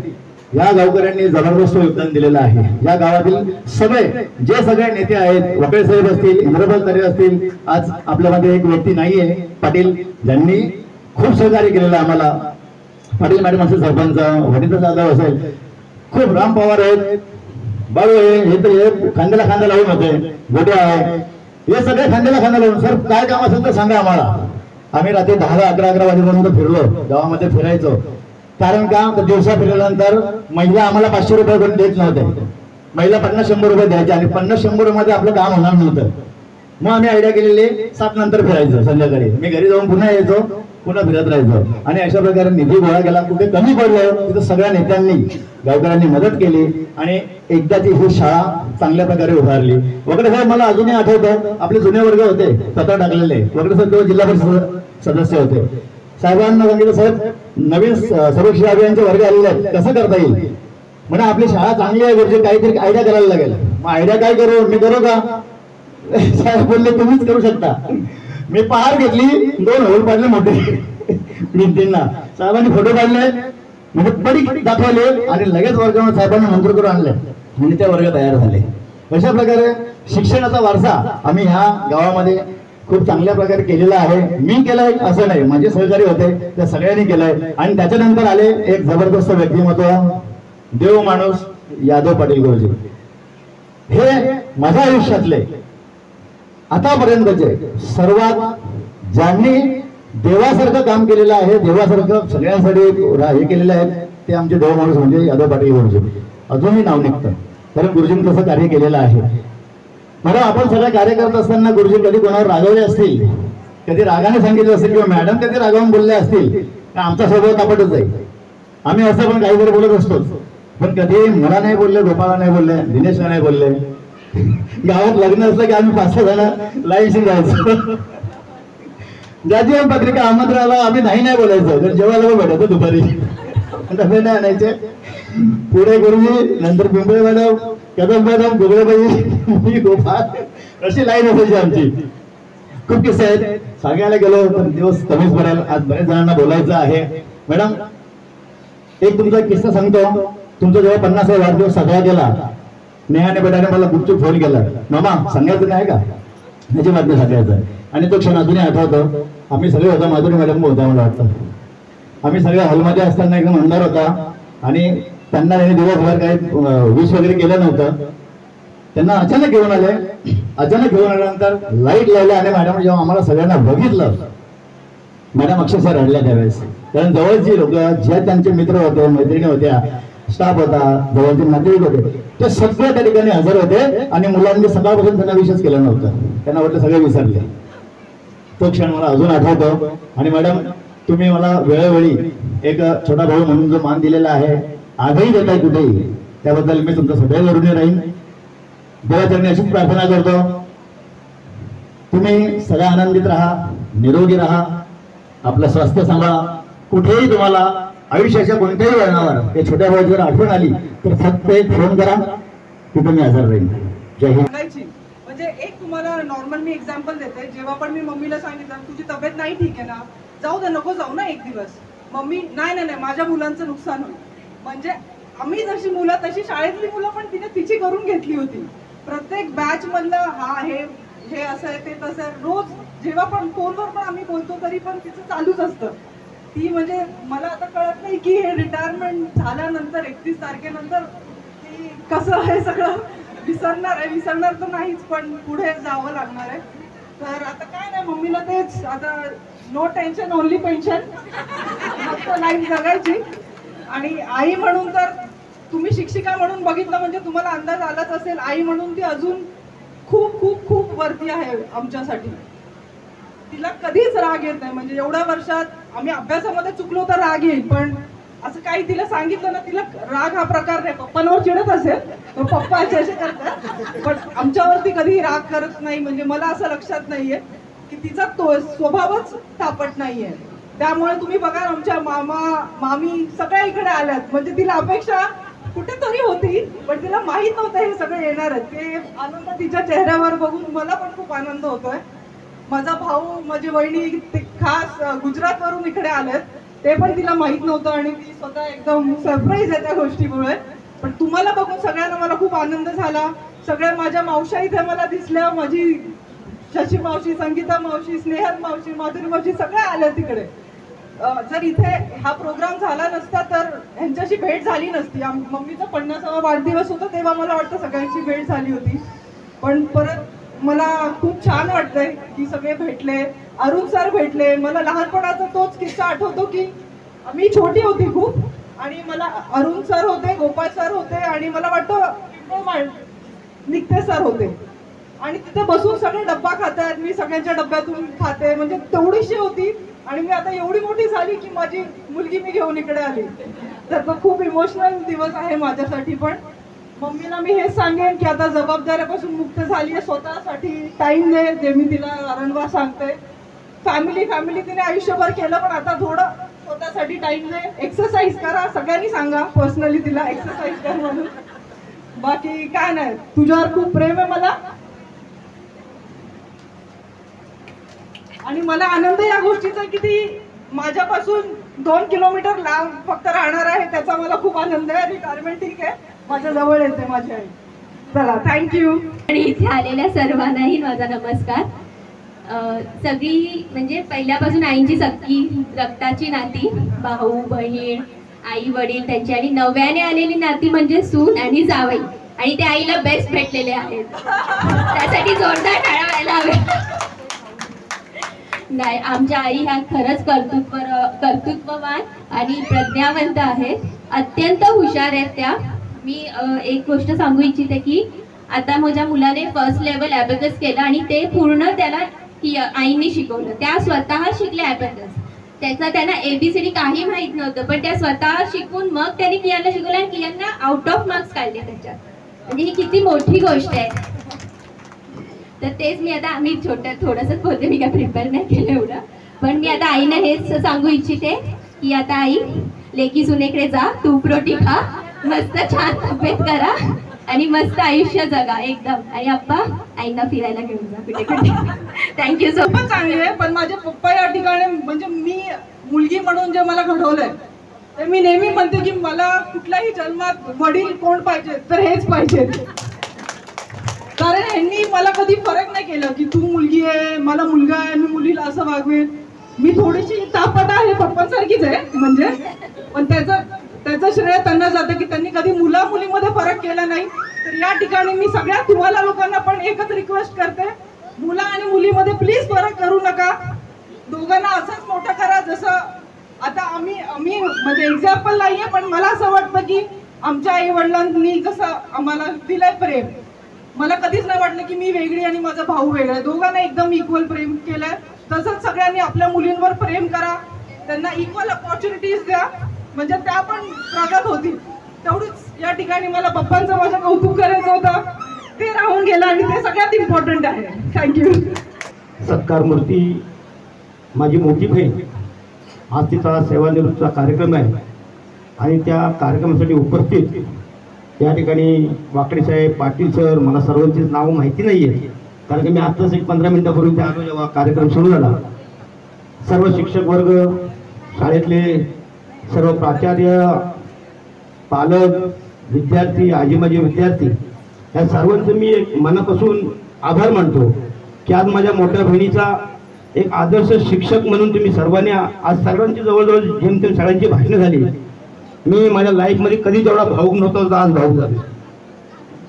या गावकऱ्यांनी जबरदस्त योगदान दिलेलं आहे. या गावातील सगळे नेते आहेत, वकळे साहेब असतील, इंद्रपाल तरे असतील, आज आपल्यामध्ये एक व्यक्ती नाहीये, पाटील, ज्यांनी खूप सहकार्य केलेलं आम्हाला. पाटील मॅडम असेल, सरपंच वनिता जाधव असेल, खूप राम पवार आहेत, बाळू आहे, हे तर हे खांद्याला खांदा लावून होते, गोटे आहे, हे सगळे खांद्याला खांदा लावून. सर काय काम असेल तर सांगा आम्हाला. आम्ही रात्री 10-11 वाजेपर्यंत फिरलो, गावामध्ये फिरायचो. कारण का, दिवसा फिरल्यानंतर महिला आम्हाला 500 रुपये करून देत नव्हते. महिला 50-100 रुपये द्यायचे आणि 50-100 मध्ये आपलं काम होणार नव्हतं. मग आम्ही आयडिया केलेली 7 नंतर फिरायचं संध्याकाळी. मी घरी जाऊन पुन्हा यायचो, पुन्हा फिरत राहायचो. आणि अशा प्रकारे निधी गोळा केला. कुठे कमी पडलं तिथं सगळ्या नेत्यांनी, गावकऱ्यांनी मदत केली आणि एकदाची ही शाळा चांगल्या प्रकारे उभारली. वगैरे साहेब मला अजूनही आठवतं, आपले जुने वर्ग होते पत्र टाकलेले, वगैरे साहेब तेव्हा जिल्हा परिषद सदस्य होते. साहेबांना सांगितलं, साहेब नवीन सर्वशिक्षा अभियानचे वर्ग आलेले आहेत, कसं करता येईल. म्हणजे आपली शाळा चांगली आहे, गुरुजी काहीतरी आयडिया करायला लागेल. मग आयडिया काय करू, मी करू का. साहेब बोलले तुम्हीच करू शकता. मी पहार घेतली, 2 होल पाडले मोठे भिंतींना. साहेबांनी फोटो काढले, म्हणजे पडीक दाखवले आणि लगेच वर्गामध्ये साहेबांना मंत्र करून आणले आणि ते वर्ग तयार झाले. अशा प्रकारे शिक्षणाचा वारसा आम्ही ह्या गावामध्ये खूप चांगल्या प्रकारे केलेला आहे. मी केलंय असं नाही, माझे सहकारी होते, त्या सगळ्यांनी केलंय. आणि त्याच्यानंतर आले एक जबरदस्त व्यक्तिमत्व, देव माणूस यादव पाटील गुरुजी. हे माझ्या आयुष्यातले आतापर्यंतचे सर्वात ज्यांनी देवासारखं काम केलेलं आहे, देवासारखं सगळ्यांसाठी हे केलेलं आहे, ते आमचे देव माणूस म्हणजे यादव पाटील गुरुजी. अजूनही नाव निघतं, कारण गुरुजींनी तसं कार्य केलेलं आहे. मला आपण सगळं कार्य करत असताना गुरुजी कधी कोणावर रागवले असतील, कधी रागाने सांगितलं असेल, किंवा मॅडम कधी रागावून बोलले असतील, आमचा स्वभाव तापटच आहे. आम्ही असं पण काहीतरी बोलत असतो, पण कधी मला नाही बोलले, गोपाळा नाही बोलले, दिनेशला नाही बोलले. गावात लग्न असलं की आम्ही 5-6 जण लाईनशी जायचो. ज्याची पत्रिका आमंत्रणाला आम्ही नाही बोलायचो, तर जेवायला भेटायचो दुपारी, डबे नाही आणायचे. पुढे गुरुजी, नंतर पिंपळे मॅडम, कदम मॅडम, गुगळेबाई, मी, गोपाळ, अशी लाईन असायची आमची. खूप किस्से आहेत, सांगायला गेलो तर दिवस कमीच पडेल. आज बरेच जणांना बोलायचं आहे. मॅडम एक तुमचा किस्सा सांगतो. तुमचा जेव्हा 50वा वाढदिवस साजरा केला, नेहाने बेटाने मला गुपचूप फोन केला, मामा सांगायचं नाही का, याची बातमी सांगायचं. आणि तो क्षण अजूनही आठवतो. आम्ही सगळे होता, माधुरी मॅडम होता मला वाटतं, आम्ही सगळे हॉलमध्ये असताना एकदम अंधार होता आणि त्यांना दिवसभर काही विश वगैरे केलं नव्हतं. त्यांना अचानक घेऊन आले. अचानक घेऊन आल्यानंतर लाईट लावल्या आणि मॅडम जेव्हा आम्हाला सगळ्यांना बघितलं मॅडम अक्षरशः रडल्या त्यावेळेस, कारण जवळची लोक ज्या त्यांचे मित्र होते, मैत्रिणी होत्या, स्टाफ होता, जवळचे नातेवाईक होते, ते सगळे त्या ठिकाणी हजर होते आणि मुलांनी सकाळपासून त्यांना विशेष केलं नव्हतं. त्यांना वाटलं सगळे विसरले. तो क्षण मला अजून आठवतो. आणि मॅडम तुम्ही मला वेळोवेळी एक छोटा भाऊ म्हणून जो मान दिलेला आहे, आजही देताय कुठेही, त्याबद्दल मी तुमचं सदैव ऋणी राहीन. देवाचरणी अशीच प्रार्थना करतो, तुम्ही सगळ्या आनंदित राहा, निरोगी राहा, आपलं स्वास्थ्य सांभाळा. कुठेही तुम्हाला आयुष्याच्या कोणत्याही वळणावर या छोट्या भावाची जर आठवण आली तर फक्त एक फोन करा, तिथे मी हजर राहीन. जय हिंद. म्हणजे एक तुम्हाला नॉर्मल मी एक्झाम्पल देते. जेव्हा पण मी मम्मीला सांगितलं तुझी तब्येत नाही ठीक आहे ना, जाऊ दे, नको जाऊ ना एक दिवस. मम्मी नाही नाही नाही, माझ्या मुलांचं नुकसान होईल. म्हणजे आम्ही जशी मुलं तशी शाळेतली मुलं पण तिने तिची करून घेतली होती. प्रत्येक बॅच मधलं हा हे असं आहे ते तसं आहे. रोज जेव्हा पण फोनवर पण आम्ही बोलतो तरी पण तिचं चालूच असतं. ती म्हणजे मला आता कळत नाही की हे रिटायरमेंट झाल्यानंतर 31 तारखेनंतर ती कसं हे सगळं विसरणार तर नाहीच, पण पुढे जावं लागणार आहे. तर आता काय नाही, मम्मीला तेच आता नो टेन्शन ओनली पेन्शन, फक्त लाईफ जगायची. आणि आई म्हणून तर तुम्ही शिक्षिका म्हणून बघितलं म्हणजे तुम्हाला अंदाज आलाच असेल, आई म्हणून ती अजून खूप खूप खूप वरती आहे आमच्यासाठी. तिला कधीच राग येत नाही. म्हणजे एवढ्या वर्षात आम्ही अभ्यासामध्ये चुकलो तर राग येईल, पण असं काही तिला सांगितलं ना, तिला राग हा प्रकार नाही. पप्पांवर चिडत असेल तर पप्पा असे करतात, पण आमच्यावरती कधी राग करत नाही. म्हणजे मला असं लक्षात नाहीये की तिचा तो स्वभावच तापट नाहीये. त्यामुळे तुम्ही बघा आमच्या मामा मामी सगळ्या इकडे आल्यात. म्हणजे तिला अपेक्षा कुठेतरी होती, पण तिला माहित नव्हतं हे सगळे येणार आहेत. ते आनंद तिच्या चेहऱ्यावर बघून मला पण खूप आनंद होतोय. माझा भाऊ, माझी वहिनी ते खास गुजरातवरून इकडे आलेत, ते पण तिला माहित नव्हतं आणि ती स्वतः एकदम सरप्राईज आहे त्या गोष्टीमुळे. पण तुम्हाला बघून सगळ्यांना मला खूप आनंद झाला. सगळ्या माझ्या मावश्या इथे मला दिसल्या. माझी शशी मावशी, संगीता मावशी, स्नेहल मावशी, माधुरी मावशी सगळ्या आल्या तिकडे. जर इथे हा प्रोग्राम झाला नसता तर ह्यांच्याशी भेट झाली नसती. मम्मीचा 50वा वाढदिवस होता तेव्हा मला वाटतं सगळ्यांची भेट झाली होती. पण परत मला खूप छान वाटतंय की सगळे भेटले. अरुण सर भेटले. मला लहानपणाचा तोच किस्सा आठवतो की मी छोटी होती खूप आणि मला अरुण सर होते, गोपाळ सर होते आणि मला वाटतं निकते सर होते. आणि तिथे बसून सगळे डब्बा खातात, मी सगळ्यांच्या डब्यातून खाते. म्हणजे तेवढीशी होती आणि मी आता एवढी मोठी झाली की माझी मुलगी मी घेऊन इकडे आली. तर तो खूप इमोशनल दिवस आहे माझ्यासाठी. पण मम्मीला मी हेच सांगेन की आता जबाबदाऱ्यापासून मुक्त झाली आहे, स्वतःसाठी टाइम दे, जे मी तिला वारंवार सांगते. फॅमिली तिने आयुष्यभर केलं, पण आता थोडं स्वतःसाठी टाइम दे. एक्सरसाइज करा, सगळ्यांनी सांगा पर्सनली तिला एक्सरसाइज कर म्हणून. बाकी काय नाही, तुझ्यावर खूप प्रेम आहे मला. आणि मला आनंद या गोष्टीचा की ती माझ्यापासून 2 किलोमीटर लांब फक्त राहणार आहे, त्याचा मला खूप आनंद आहे. रिटायरमेंट ठीक आहे, माझ्या जवळ येते माझी आई. चला, थँक्यू. आणि इथे आलेल्या सर्वांनाही माझा नमस्कार. सगळी म्हणजे पहिल्यापासून आईंची सख्खी रक्ताची नाती, भाऊ बहीण, आई वडील त्यांची, आणि नव्याने आलेली नाती म्हणजे सून आणि जावई. आणि ते आईला बेस्ट भेटलेले आहेत, त्यासाठी जोरदार टाळ्या व्हायला हवे. नाही, आमच्या आई ह्या खरंच कर्तृत्ववान आणि प्रज्ञावंत आहेत. अत्यंत हुशार आहेत त्या. मी एक गोष्ट सांगू इच्छिते की आता माझ्या मुलाने फर्स्ट लेवल ॲबॅकस केलं आणि ते पूर्ण त्याला आईंनी शिकवलं. त्या स्वतः शिकल्या ॲबॅकस. त्याचा त्यांना ABCD काही माहीत नव्हतं, पण त्या स्वतः शिकून मग त्यांनी कियांना शिकवलं आणि कियांना आउट ऑफ मार्क्स काढले त्याच्यात. म्हणजे ही किती मोठी गोष्ट आहे. तर तेच मी आता आम्ही थोडंसंच बोलते, मी काय प्रिपेअर नाही केलं एवढं. पण मी आता आईला हेच सांगू इच्छिते की आता आई लेकी सुनेकडे जा, तूप रोटी खा, मस्त छान तब्येत करा आणि मस्त आयुष्य जगा एकदम. आणि आप्पा आईना फिरायला घेऊन जा कुठे कुठे. Thank you so much. चांगली आहे, पण माझे पप्पा या ठिकाणी म्हणजे मी मुलगी म्हणून जे मला घडवलंय ते मी नेहमी म्हणते की मला कुठल्याही जन्मात वडील कोण पाहिजे तर हेच पाहिजे. कारण ह्यांनी मला कधी फरक नाही केलं की तू मुलगी आहे, मला मुलगा आहे, मी मुलीला असं वागवेन. मी थोडीशी तापट आहे, पप्पांसारखीच आहे म्हणजे, पण त्याचं श्रेय त्यांना जातं की त्यांनी कधी मुला मुलीमध्ये फरक केला नाही. तर या ठिकाणी मी सगळ्या तुम्हाला लोकांना पण एकच रिक्वेस्ट करते, मुला आणि मुलीमध्ये प्लीज फरक करू नका. दोघांना असंच मोठं करा जसं आता आम्ही म्हणजे एक्झाम्पल नाहीये, पण मला असं वाटतं की आमच्या आई वडिलांनी जसं आम्हाला दिलंय प्रेम, मला कधीच नाही वाटलं की मी वेगळी आणि माझा भाऊ वेगळा. दोघांना एकदम इक्वल प्रेम केलंय. तसंच सगळ्यांनी आपल्या मुलींवर प्रेम करा, त्यांना इक्वल अपॉर्च्युनिटीज द्या, म्हणजे त्या पण प्रगत होतील. तेवढंच या ठिकाणी मला पप्पांचं माझं कौतुक करायचं होतं, ते राहून गेलं आणि ते सगळ्यात इम्पॉर्टंट आहे. थँक्यू. सत्कार मूर्ती माझी मोठी बहीण, आज तिचा सेवानिवृत्तीचा कार्यक्रम आहे आणि त्या कार्यक्रमासाठी उपस्थित या ठिकाणी वाकडे साहेब, पाटील सर, मला सर्वांचीच नाव माहिती नाही आहे कारण की मी आत्ताच एक 15 मिनिटापूर्वी त्या आलो जेव्हा कार्यक्रम सुरू झाला. सर्व शिक्षक वर्ग, शाळेतले सर्व प्राचार्य, पालक, विद्यार्थी, आजीमाजी विद्यार्थी, या सर्वांचं मी एक मनापासून आभार मानतो की आज माझ्या मोठ्या बहिणीचा एक आदर्श शिक्षक म्हणून तुम्ही सर्वांनी आज सर्वांची जवळजवळ जेमतेम सगळ्यांची भाषणं झाली. मी माझ्या लाईफमध्ये कधी तेवढा भाऊक नव्हता, आज भाऊक झालो.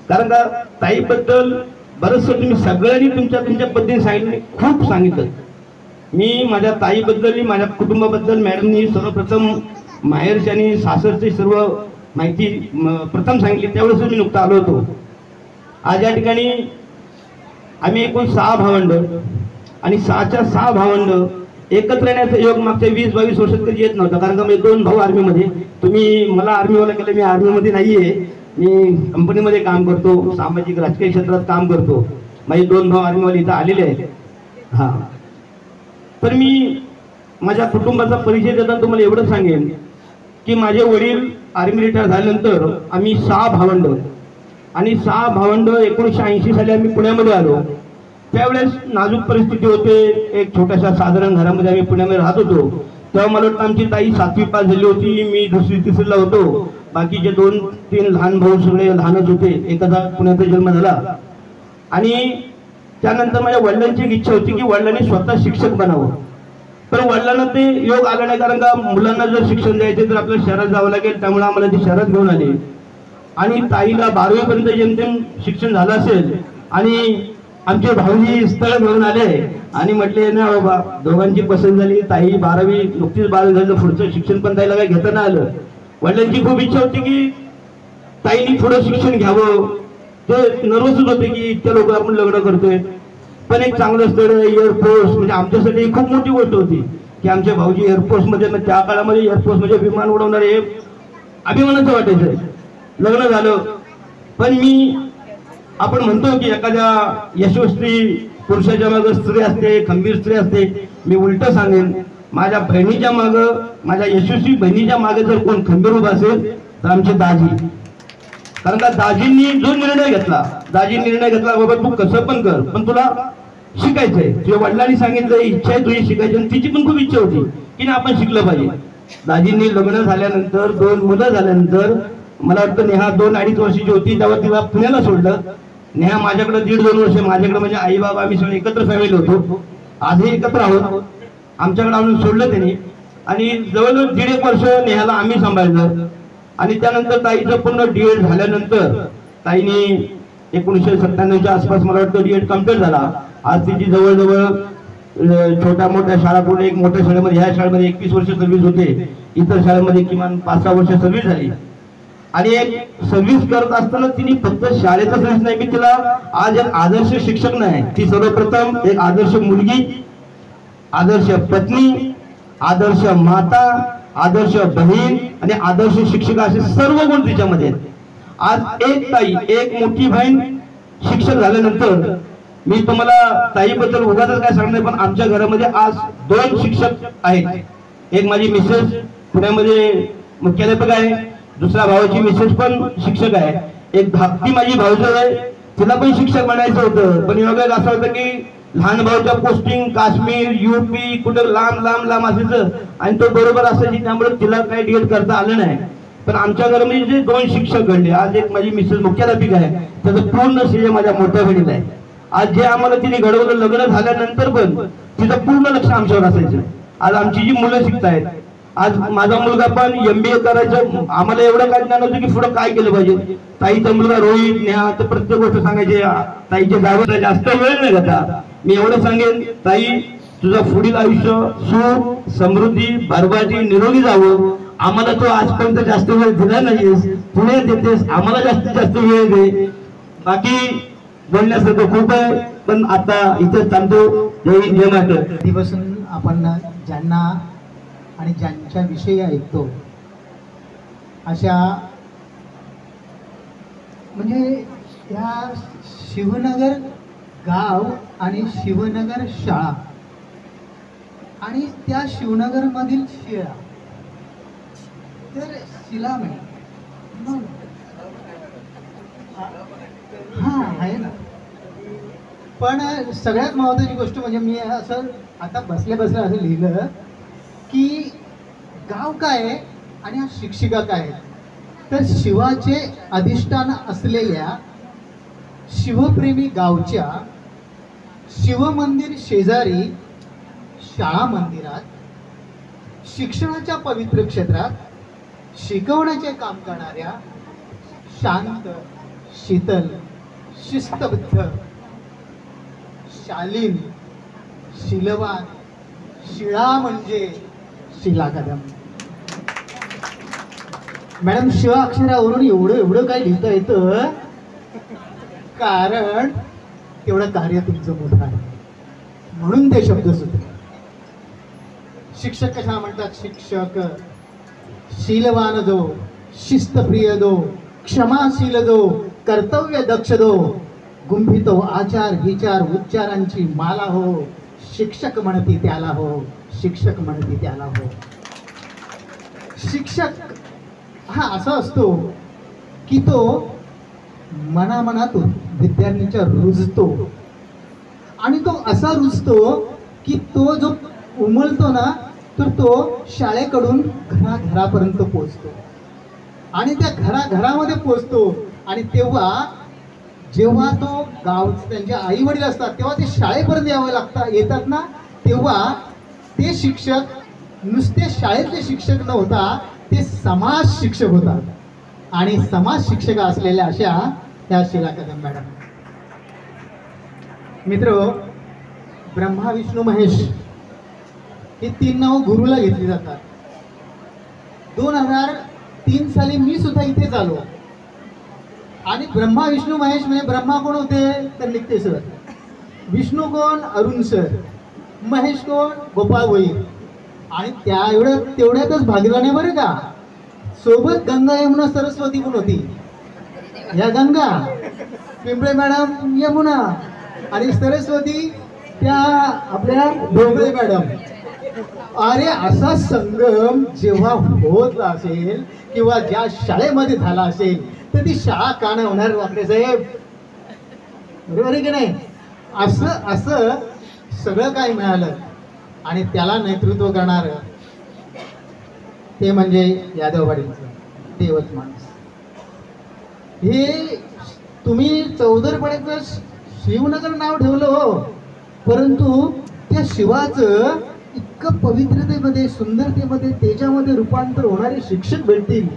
कारण का ताईबद्दल बरंचसं तुम्ही सगळ्यांनी तुमच्या पद्धतीने सांगितलं, खूप सांगितलं. मी माझ्या ताईबद्दल, माझ्या कुटुंबाबद्दल मॅडमनी सर्वप्रथम माहेरची आणि सासरची सर्व माहिती प्रथम सांगितली, त्यावेळेस मी नुकता आलो होतो. आज या ठिकाणी आम्ही एकूण 6 भावंड आणि 6च्या 6 भावंड एकत्र येण्याचा योग मागच्या 20-22 वर्षात कधी येत नव्हता. कारण का मी 2 भाऊ आर्मीमध्ये, तुम्ही मला आर्मीवाला केलं, मी आर्मीमध्ये नाही आहे, मी कंपनीमध्ये काम करतो, सामाजिक राजकीय क्षेत्रात काम करतो. माझे 2 भाऊ आर्मीवाले इथं आलेले आहेत. हां, तर मी माझ्या कुटुंबाचा परिचय देताना तुम्हाला एवढं सांगेन की माझे वडील आर्मी रिटायर झाल्यानंतर आम्ही 6 भावंड आणि 6 भावंड 1980 साली आम्ही पुण्यामध्ये आलो. त्यावेळेस नाजूक परिस्थिती होते. एक छोट्याशा साधारण घरामध्ये आम्ही पुण्यामध्ये राहत होतो. तेव्हा मला वाटतं आमची ताई 7वी पास झाली होती, मी 2री 3रीला होतो. बाकीचे 2-3 लहान भाऊ सगळे लहानच होते. एकाचा पुण्याचा जन्म झाला आणि त्यानंतर माझ्या वडिलांची एक इच्छा होती की वडिलांनी स्वतः शिक्षक बनावं. पण वडिलांना ते योग आलं नाही, कारण का मुलांना जर शिक्षण द्यायचे तर आपल्याला शहरात जावं लागेल. त्यामुळे आम्हाला ते शहरात घेऊन आले आणि ताईला 12वी पर्यंत जेमतेम शिक्षण झालं असेल आणि आमचे भाऊजी स्थळ घेऊन आले आणि म्हटले ना बाबा, दोघांची पसंत झाली. ताई 12वी नुकतीच 12वी झाली, पुढचं शिक्षण पण ताईला काही घेता नाही आलं. वडिलांची खूप इच्छा होती की ताईने पुढं शिक्षण घ्यावं. ते नर्वसच होते की इतक्या लोक आपण लग्न करतोय, पण एक चांगलं स्थळ एअरफोर्स, म्हणजे आमच्यासाठी खूप मोठी गोष्ट होती की आमचे भाऊजी एअरफोर्समध्ये, त्या काळामध्ये एअरफोर्समध्ये विमान उडवणारे हे अभिमानाचं वाटायचं. लग्न झालं, पण आपण म्हणतो की एखाद्या यशस्वी पुरुषाच्या मागं स्त्री असते, खंबीर स्त्री असते. मी उलट सांगेन, माझ्या बहिणीच्या मागं, माझ्या यशस्वी बहिणीच्या मागे जर कोण खंबीर उभा असेल तर आमचे दाजी. कारण का दाजींनी जो निर्णय घेतला, बाबा तू कसं पण कर, पण तुला शिकायचंय. तुझ्या वडिलांनी सांगितलं, इच्छा आहे तुझी शिकायची, आणि तिची पण खूप इच्छा होती की ना आपण शिकलं पाहिजे. दाजींनी लग्न झाल्यानंतर 2 मुलं झाल्यानंतर, मला वाटतं नेहा 2-2.5 वर्षाची होती तेव्हा तिला पुण्याला सोडलं. नेहा माझ्याकडे 1.5-2 वर्ष, माझ्याकडे म्हणजे आई बाबा आम्ही सगळे एकत्र फॅमिली होतो, आजही एकत्र आहोत. आमच्याकडे आणून सोडलं त्यांनी आणि जवळजवळ 1.5 वर्ष नेहाला आम्ही सांभाळलं. आणि त्यानंतर ताईचं पूर्ण D.Ed झाल्यानंतर ताईने 1997च्या आसपास मला वाटतं D.Ed कम्प्लीट झाला. आज तिची जवळजवळ छोट्या मोठ्या शाळा, पूर्ण एक मोठ्या शाळेमध्ये, ह्या शाळेमध्ये 21 वर्ष सर्व्हिस होते, इतर शाळेमध्ये किमान 5-6 वर्ष सर्व्हिस झाली. आणि एक सर्व्हिस करत असताना तिने फक्त शाळेचा सर्व्हिस नाही, मी तिला आज एक आदर्श शिक्षक नाही, ती सर्वप्रथम एक आदर्श मुलगी, आदर्श पत्नी, आदर्श माता, आदर्श बहीण आणि आदर्श शिक्षिका, असे सर्व गुण तिच्यामध्ये. आज एक ताई, एक मोठी बहीण, शिक्षक झाल्यानंतर मी तुम्हाला ताईबद्दल उगाच काय सांगणार, पण आमच्या घरामध्ये आज 2 शिक्षक आहेत. एक माझी मिसेस पुण्यामध्ये मुख्याध्यापक आहे, दुसऱ्या भावाची मिसेस पण शिक्षक आहे. एक धाकटी माझी भाऊजो आहे, तिला पण शिक्षक बनायचं होतं, पण योगायोग असं होतं की लहान भाऊच्या पोस्टिंग काश्मीर, UP, कुठं लांब असायचं आणि तो बरोबर असायची, त्यामुळे तिला काही D.Ed करता आलं नाही. पण आमच्या घरामध्ये जे 2 शिक्षक घडले, आज एक माझी मिसेस मुख्याध्यापिका आहे, त्याचं पूर्ण श्रेय माझ्या मोठ्या बहिणीला आहे. आज जे आम्हाला तिने घडवलं, लग्न झाल्यानंतर पण तिचं पूर्ण लक्ष आमच्यावर असायचं. आज आमची जी मुलं शिकतायत, आज माझा मुलगा पण MBA करायचं, आम्हाला एवढं काय ज्ञान होतं की पुढे काय केलं पाहिजे. ताईचा मुलगा रोहित, नेहा, तर प्रत्येक गोष्ट सांगायची, ताईच्या गावाला जास्त वेळ नाही घेता. मी एवढं सांगेन, ताई तुझं पुढील आयुष्य सुख समृद्धी भरभराटी निरोगी जावं. आम्हाला तू आजपर्यंत जास्त वेळ दिला नाहीयेस, पुढे देतेस, आम्हाला जास्तीत जास्त वेळ दे. बाकी बोलण्यासारखं खूप आहे, पण आता इथे थांबतो. जय हिंद जय महाराष्ट्र. आधीपासून आपण ज्यांना आणि ज्यांच्या विषयी ऐकतो अशा म्हणजे या शिवनगर गाव आणि शिवनगर शाळा आणि त्या शिवनगर मधील शिळा तर शिला नाही हा आहे ना. पण सगळ्यात महत्त्वाची गोष्ट म्हणजे मी असं आता बसल्या बसल्या असं लिहिलं की गाव काय आहे आणि हा शिक्षिका काय आहे. तर शिवाचे अधिष्ठान असलेल्या शिवप्रेमी गावच्या शिवमंदिर शेजारी शाळा मंदिरात शिक्षणाच्या पवित्र क्षेत्रात शिकवण्याचे काम करणाऱ्या शांत शीतल शिस्तबद्ध शालीन शीलवान शिळा म्हणजे शिला कदम. मॅडम शिवा अक्षरावरून एवढं काय लिहिता येतं कारण तेवढं कार्य तुमचं मोठं आहे म्हणून ते शब्द सुद्धा. शिक्षक कशा म्हणतात, शिक्षक शीलवान दो, शिस्तप्रिय दो, क्षमाशील दो, कर्तव्य दक्ष दो, गुंफितो आचार विचार उच्चारांची माला हो, शिक्षक म्हणती त्याला हो, शिक्षक म्हणती त्याला हो. शिक्षक हा असा असतो की तो मनामनातून विद्यार्थ्यांच्या रुजतो आणि तो असा रुजतो की तो जो उमलतो ना तर तो शाळेकडून घराघरापर्यंत पोचतो आणि त्या घराघरामध्ये पोचतो. आणि जेव्हा तो गाव त्यांचे आई वडील असतात तेव्हा ते शाळेपर्यंत येतात ना, तेव्हा ते शिक्षक नुसते शाळेतले शिक्षक न होता ते समाज शिक्षक होतात. आणि समाज शिक्षक असलेल्या अशा त्या शीला कदम मॅडम. मित्र, ब्रह्मा विष्णू महेश ही 3 नाव गुरुला घेतली जातात. 2003 साली मी सुद्धा इथेच आलो आणि ब्रह्मा विष्णू महेश म्हणजे ब्रह्मा कोण होते तर नित्य सर, विष्णू कोण अरुण सर, महेश कोण गोपाळ वैर. आणि तेवढ्यातच भागला नाही बरं का, सोबत गंगा यमुना सरस्वती पण होती. या गंगा पिंपळे मॅडम यमुना आणि सरस्वती त्या आपल्या ढोबळे मॅडम. अरे असा संगम जेव्हा होत असेल किंवा ज्या शाळेमध्ये झाला असेल तर ती शाळा का नाही होणार वाकडे साहेब, बरोबर आहे की नाही. असं सगळं काय मिळालं आणि त्याला नेतृत्व करणार ते म्हणजे यादववाडीचं देवच माणूस. हे तुम्ही चौदरपड्याचं शिवनगर नाव ठेवलं हो, परंतु त्या शिवाचं इतकं पवित्रतेमध्ये सुंदरतेमध्ये त्याच्यामध्ये रूपांतर होणारे शिक्षक भेटतील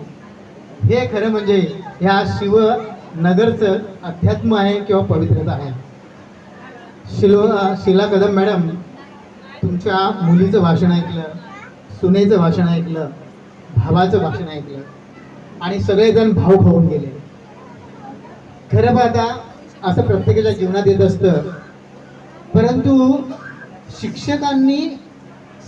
हे खरं म्हणजे ह्या शिवनगरचं अध्यात्म आहे किंवा पवित्रता आहे. शीला कदम मॅडम, तुमच्या मुलीचं भाषण ऐकलं, सुनेचं भाषण ऐकलं, भावाचं भाषण ऐकलं आणि सगळेजण भाव खाऊन गेले. खरं पाहता असं प्रत्येकाच्या जीवनात येत असतं, परंतु शिक्षकांनी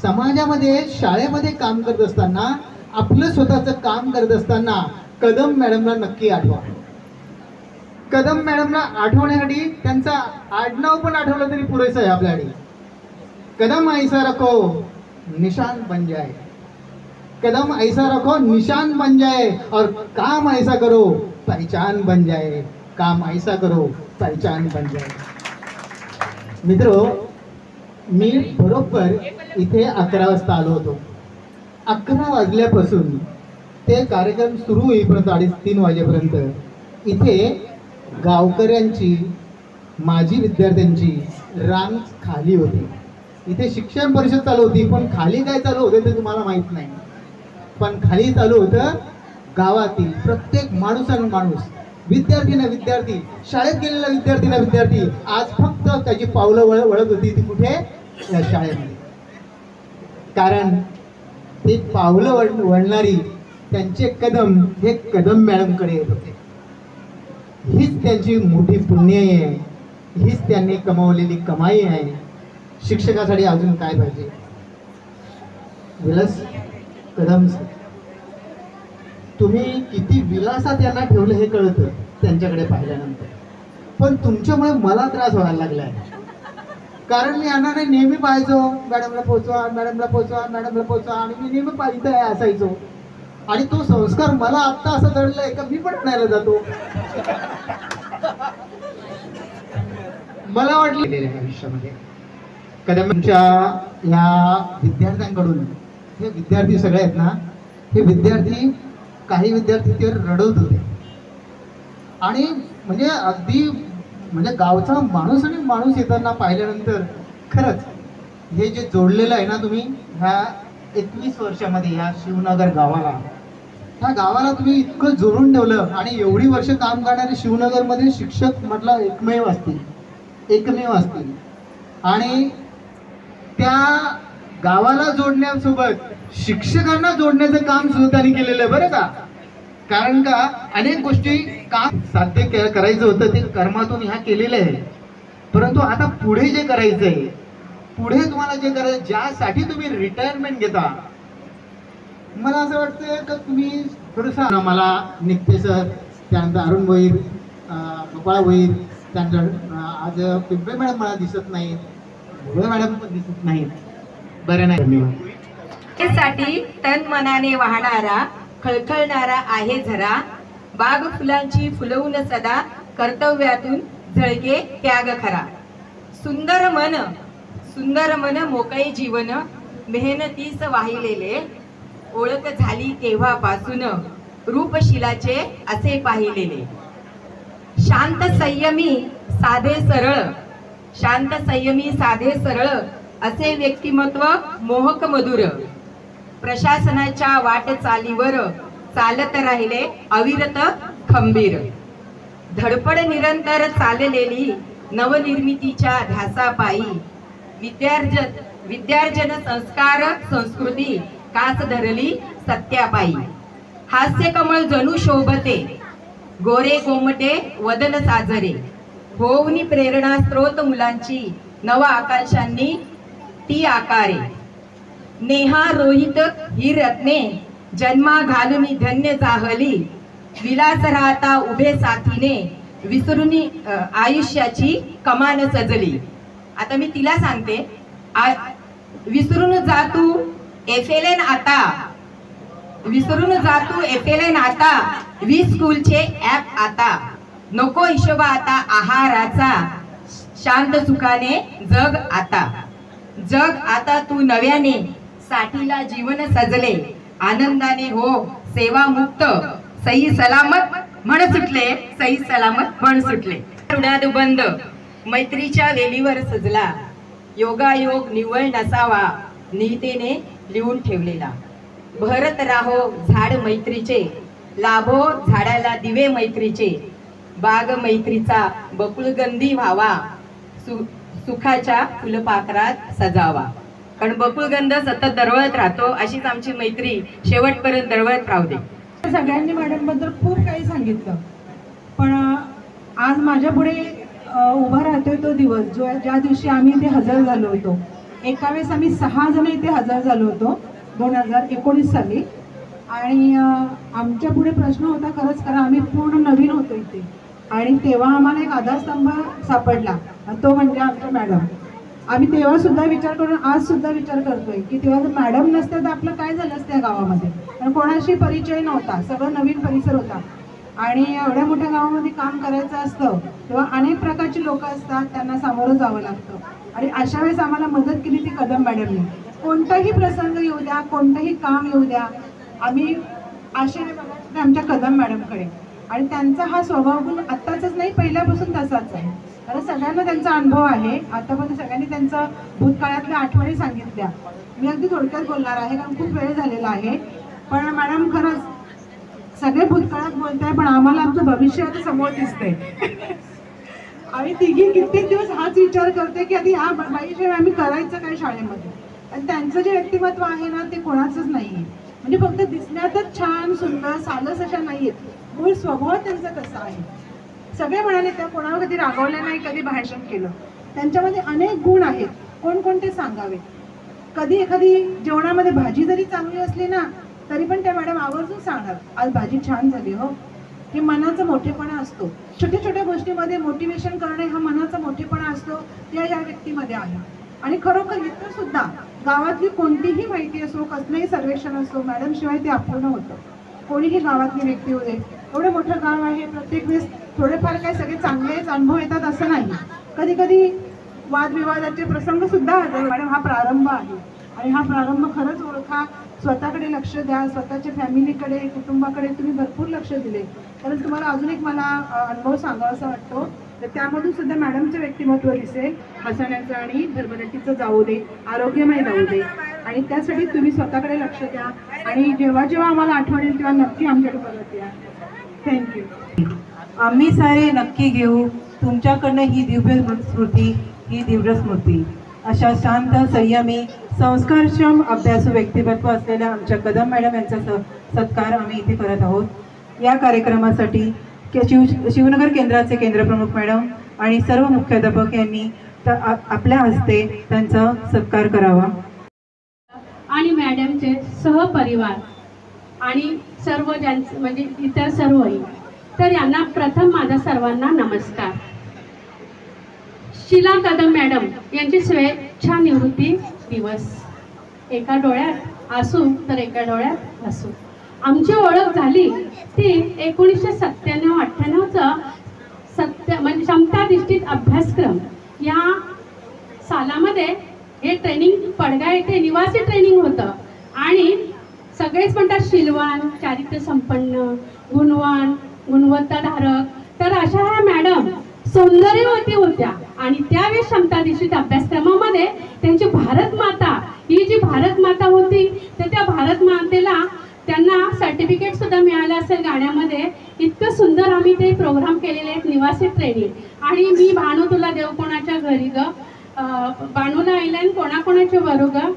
समाजामध्ये शाळेमध्ये काम करत असताना आपलं स्वतःचं काम करत असताना कदम मॅडमला नक्की आठवा. कदम मॅडमला आठवण्यासाठी त्यांचा आडनाव पण आठवलं तरी पुरेसं आहे आपल्यासाठी. कदम ऐसा रखो निशान बन जाए, कदम ऐसा रखो निशान बन जाए और काम ऐसा करो पहचान बन जाए, काम ऐसा करो पहचान बन जाए. मित्रो, मी बरोबर इथे 11 वाजता आलो होतो. 11 वाजल्यापासून ते कार्यक्रम सुरू होईपर्यंत 2:30-3 वाजेपर्यंत इथे गावकऱ्यांची माजी विद्यार्थ्यांची रांग खाली होती. इथे शिक्षण परिषद चालू होती, पण खाली काय चालू होतं ते तुम्हाला माहीत नाही. पण खाली चालू होतं गावातील प्रत्येक माणूस, विद्यार्थी ना विद्यार्थी, शाळेत गेलेला विद्यार्थी ना विद्यार्थी आज फक्त त्याची पावलं वळत होती ती कुठे, या शाळेमध्ये, कारण ते पावलं वळणारी त्यांचे कदम हे कदम मॅडमकडे येत होते. हीच त्यांची मोठी पुण्याई आहे, हीच त्यांनी कमावलेली कमाई आहे. शिक्षकासाठी अजून काय पाहिजे. विलास कदम सर, तुम्ही किती विलासात यांना ठेवलं हे कळतं त्यांच्याकडे पाहिल्यानंतर. पण तुमच्यामुळे मला त्रास व्हायला लागला आहे, कारण मी यांना नेहमी पाहायचो, मॅडमला पोचवा, मॅडमला पोचवा, मॅडमला पोचवा, आणि मी नेहमी पाहिजे असायचो. आणि तो संस्कार मला आत्ता असं जडलाय का मी पण आणायला जातो. मला वाटलं आयुष्यामध्ये कदमच्या या विद्यार्थ्यांकडून, हे विद्यार्थी सगळे आहेत ना, हे विद्यार्थी, काही विद्यार्थी ते रडत होते. आणि म्हणजे अगदी म्हणजे गावचा माणूस आणि माणूस येताना पाहिल्यानंतर खरंच हे जे जोडलेलं आहे ना तुम्ही ह्या 21 वर्षामध्ये ह्या शिवनगर गावाला, ह्या गावाला तुम्ही इतकं जोडून ठेवलं. आणि एवढी वर्ष काम करणारे शिवनगरमध्ये शिक्षक म्हटलं एकमेव असतील. आणि त्या गावाला जोडण्यासोबत शिक्षकांना जोडण्याचं काम सुद्धा त्यांनी केलेलं आहे बरं का. कारण का अनेक गोष्टी काम साध्य करायचं होतं ते कर्मातून ह्या केलेलं आहे. परंतु आता पुढे जे करायचं आहे, पुढे तुम्हाला जे करायचं, ज्यासाठी तुम्ही रिटायरमेंट घेता, मला असं वाटतं का तुम्ही थोडंसं, मला निकते सर, त्यानंतर अरुण भोईर, गोपाळ भोईर, त्यानंतर आज पिंपळे मॅडम मला दिसत नाहीत, भोळे मॅडम पण दिसत नाहीत. बरं नाही, धन्यवाद. साठी तन मनाने वाहणारा खळखळणारा आहे झरा, बाग फुलांची फुलवून सदा कर्तव्यातून झळके त्याग खरा. सुंदर मन मोकळे जीवन मेहनतीस वाहिलेले, ओळख झाली तेव्हापासून रूपशिलाचे असे पाहिलेले. शांत संयमी साधे सरळ असे व्यक्तिमत्व मोहक मधुर. प्रशासनाच्या वाटचालीवर चालत राहिले अविरत खंबीर. धडपड निरंतर चाललेली नवनिर्मितीच्या ध्यासापायी, विद्यार्जन संस्कार संस्कृती कास धरली सत्यापायी. हास्य कमळ जणू शोभते, गोरे गोमटे वदन साजरे. होऊनी प्रेरणा स्रोत मुलांची, नव आकाशांनी ती आकारे. नेहा रोहित ही रत्ने जन्मा घालून धन्य जाहली. विलास राहता उभे साथीने, विसरून आयुष्याची कमान सजली. आता मी तिला सांगते, विसरून जातू एफएलएन आता, विसरून जातू एफएलएन आता, 20 स्कूलचे ऍप आता. नको हिशोबा आता आहाराचा, शांत सुखाने जग आता तू नव्याने. साठीला जीवन सजले आनंदाने, हो सेवा मुक्त. सही सलामत म्हण सुटले. रुणाद बंद मैत्रीच्या वेलीवर सजला. योगायोग निव्वळ नसावा, निहितेने लिहून ठेवलेला. भरत राहो झाड मैत्रीचे, लाभो झाडाला दिवे मैत्रीचे. बाग मैत्रीचा बकुळगंधी व्हावा, सुखाच्या फुलपाखरात सजावा. कारण बकुळगंध सतत दरवळत राहतो, अशीच आमची मैत्री शेवटपर्यंत दरवळत राहू दे. सगळ्यांनी मॅडम बद्दल खूप काही सांगितलं, पण आज माझ्या पुढे उभा राहतोय तो दिवस ज्या दिवशी आम्ही इथे हजर झालो होतो. एका वेळेस आम्ही 6 जण इथे हजर झालो होतो 2019 साली. आणि आमच्या पुढे प्रश्न होता, खरंच कारण आम्ही पूर्ण नवीन होतो इथे. आणि तेव्हा आम्हाला एक आधारस्तंभ सापडला, तो म्हणजे आमच्या मॅडम. आम्ही तेव्हा सुद्धा विचार करून आज सुद्धा विचार करतोय की तेव्हा जर मॅडम नसत्या तर आपलं काय झालं असतं या गावामध्ये. कारण कोणाशी परिचय नव्हता, सगळं नवीन परिसर होता. आणि एवढ्या मोठ्या गावामध्ये काम करायचं असतं तेव्हा अनेक प्रकारची लोक असतात, त्यांना सामोरं जावं लागतं. आणि अशा वेळेस आम्हाला मदत केली ती कदम मॅडमने. कोणताही प्रसंग येऊ द्या, कोणतंही काम येऊ द्या, आम्ही आशेने बघायचं आमच्या कदम मॅडमकडे. आणि त्यांचा हा स्वभाव गुण आत्ताच नाही, पहिल्यापासून तसाच आहे. कारण सगळ्यांना त्यांचा अनुभव आहे. आतापर्यंत सगळ्यांनी त्यांचा भूतकाळातल्या आठवणी सांगितल्या. मी अगदी थोडक्यात बोलणार आहे कारण खूप वेळ झालेला आहे. पण मॅडम खरंच सगळे भूतकाळात बोलताय, पण आम्हाला आमचं भविष्य आता समोर दिसतंय. आम्ही तिघी कित्येक दिवस हाच विचार करते की आधी ह्या बाईशिवाय आम्ही करायचं काय शाळेमध्ये. आणि त्यांचं जे व्यक्तिमत्व आहे ना ते कोणाचंच नाही आहे. म्हणजे फक्त दिसण्यातच छान सुंदर सालस अशा नाही आहेत, मूळ स्वभाव त्यांचा कसा आहे. सगळे म्हणाले त्या कोणावर कधी रागवल्या नाही, कधी भाषण केलं. त्यांच्यामध्ये अनेक गुण आहेत, कोणकोणते सांगावे. कधी एखादी जेवणामध्ये भाजी जरी चांगली असली ना तरी पण त्या मॅडम आवर्जून सांगणार आज भाजी छान झाली हो. हे मनाचा मोठेपणा असतो. छोट्या छोट्या गोष्टीमध्ये मोटिवेशन करणे हा मनाचा मोठेपणा असतो, या व्यक्तीमध्ये आहे. आणि खरोखर इथं सुद्धा गावातली कोणतीही माहिती असो, कसलंही सर्वेक्षण असो, मॅडम शिवाय ते अपूर्ण होतं. कोणीही गावातली व्यक्ती होते. एवढं मोठं गाव आहे, प्रत्येक वेळेस थोडेफार काय सगळे चांगलेच अनुभव येतात असं नाही. कधी कधी वादविवादाचे प्रसंग सुद्धा होतात. मॅडम हा प्रारंभ आहे आणि हा प्रारंभ खरंच ओळखा. स्वतःकडे लक्ष द्या, स्वतःच्या फॅमिलीकडे, कुटुंबाकडे तुम्ही भरपूर लक्ष दिले. कारण तुम्हाला अजून एक मला अनुभव सांगावासा वाटतो, तर त्यामधून सुद्धा मॅडमचं व्यक्तिमत्व दिसेल. हसण्याचं आणि धर्मरटीचं जाऊ दे, आरोग्यमय जाऊ दे. आणि त्यासाठी तुम्ही स्वतःकडे लक्ष द्या आणि जेव्हा जेव्हा आम्हाला आठवण येईल तेव्हा नक्की आमच्याकडे परत या. थँक्यू. आम्ही सारे नक्की घेऊ तुमच्याकडनं ही दिव्य स्मृती, ही दिव्य स्मृती. अशा शांत, संयमी, संस्कारक्षम अभ्यासू व्यक्तिमत्व असलेल्या आमच्या कदम मॅडम यांचा सत्कार आम्ही इथे करत आहोत. या कार्यक्रमासाठी शिवनगर केंद्राचे केंद्रप्रमुख मॅडम आणि सर्व मुख्याध्यापक यांनी आपल्या हस्ते त्यांचा सत्कार करावा. आणि मॅडमचे सहपरिवार आणि सर्व ज्यांचे म्हणजे इतर सर्वही, तर यांना प्रथम माझा सर्वांना नमस्कार. शीला कदम मॅडम यांची स्वेच्छा निवृत्ती दिवस. एका डोळ्यात आसू तर एका डोळ्यात हसू. आमची ओळख झाली ती 1997-98चा म्हणजे समताधिष्ठित अभ्यासक्रम या सालामध्ये. हे ट्रेनिंग पडगा येथे निवासी ट्रेनिंग होतं आणि सगळेच म्हणतात शीलवान, चारित्र्य संपन्न, गुणवान, गुणवत्ताधारक. तर अशा ह्या मॅडम सौंदर्यवती होत्या आणि त्यावेळेस समताधिष्ठित अभ्यासक्रमामध्ये त्यांची भारत माता, ही जी भारत माता होती तर त्या भारत मातेला त्यांना सर्टिफिकेट सुद्धा मिळालं असेल गाण्यामध्ये. इतकं सुंदर आम्ही ते प्रोग्राम केलेले आहेत, निवासी ट्रेनिंग. आणि मी भानू तुला देव कोणाच्या घरी ग, बाणूला आईला कोणाकोणाच्या बरो ग,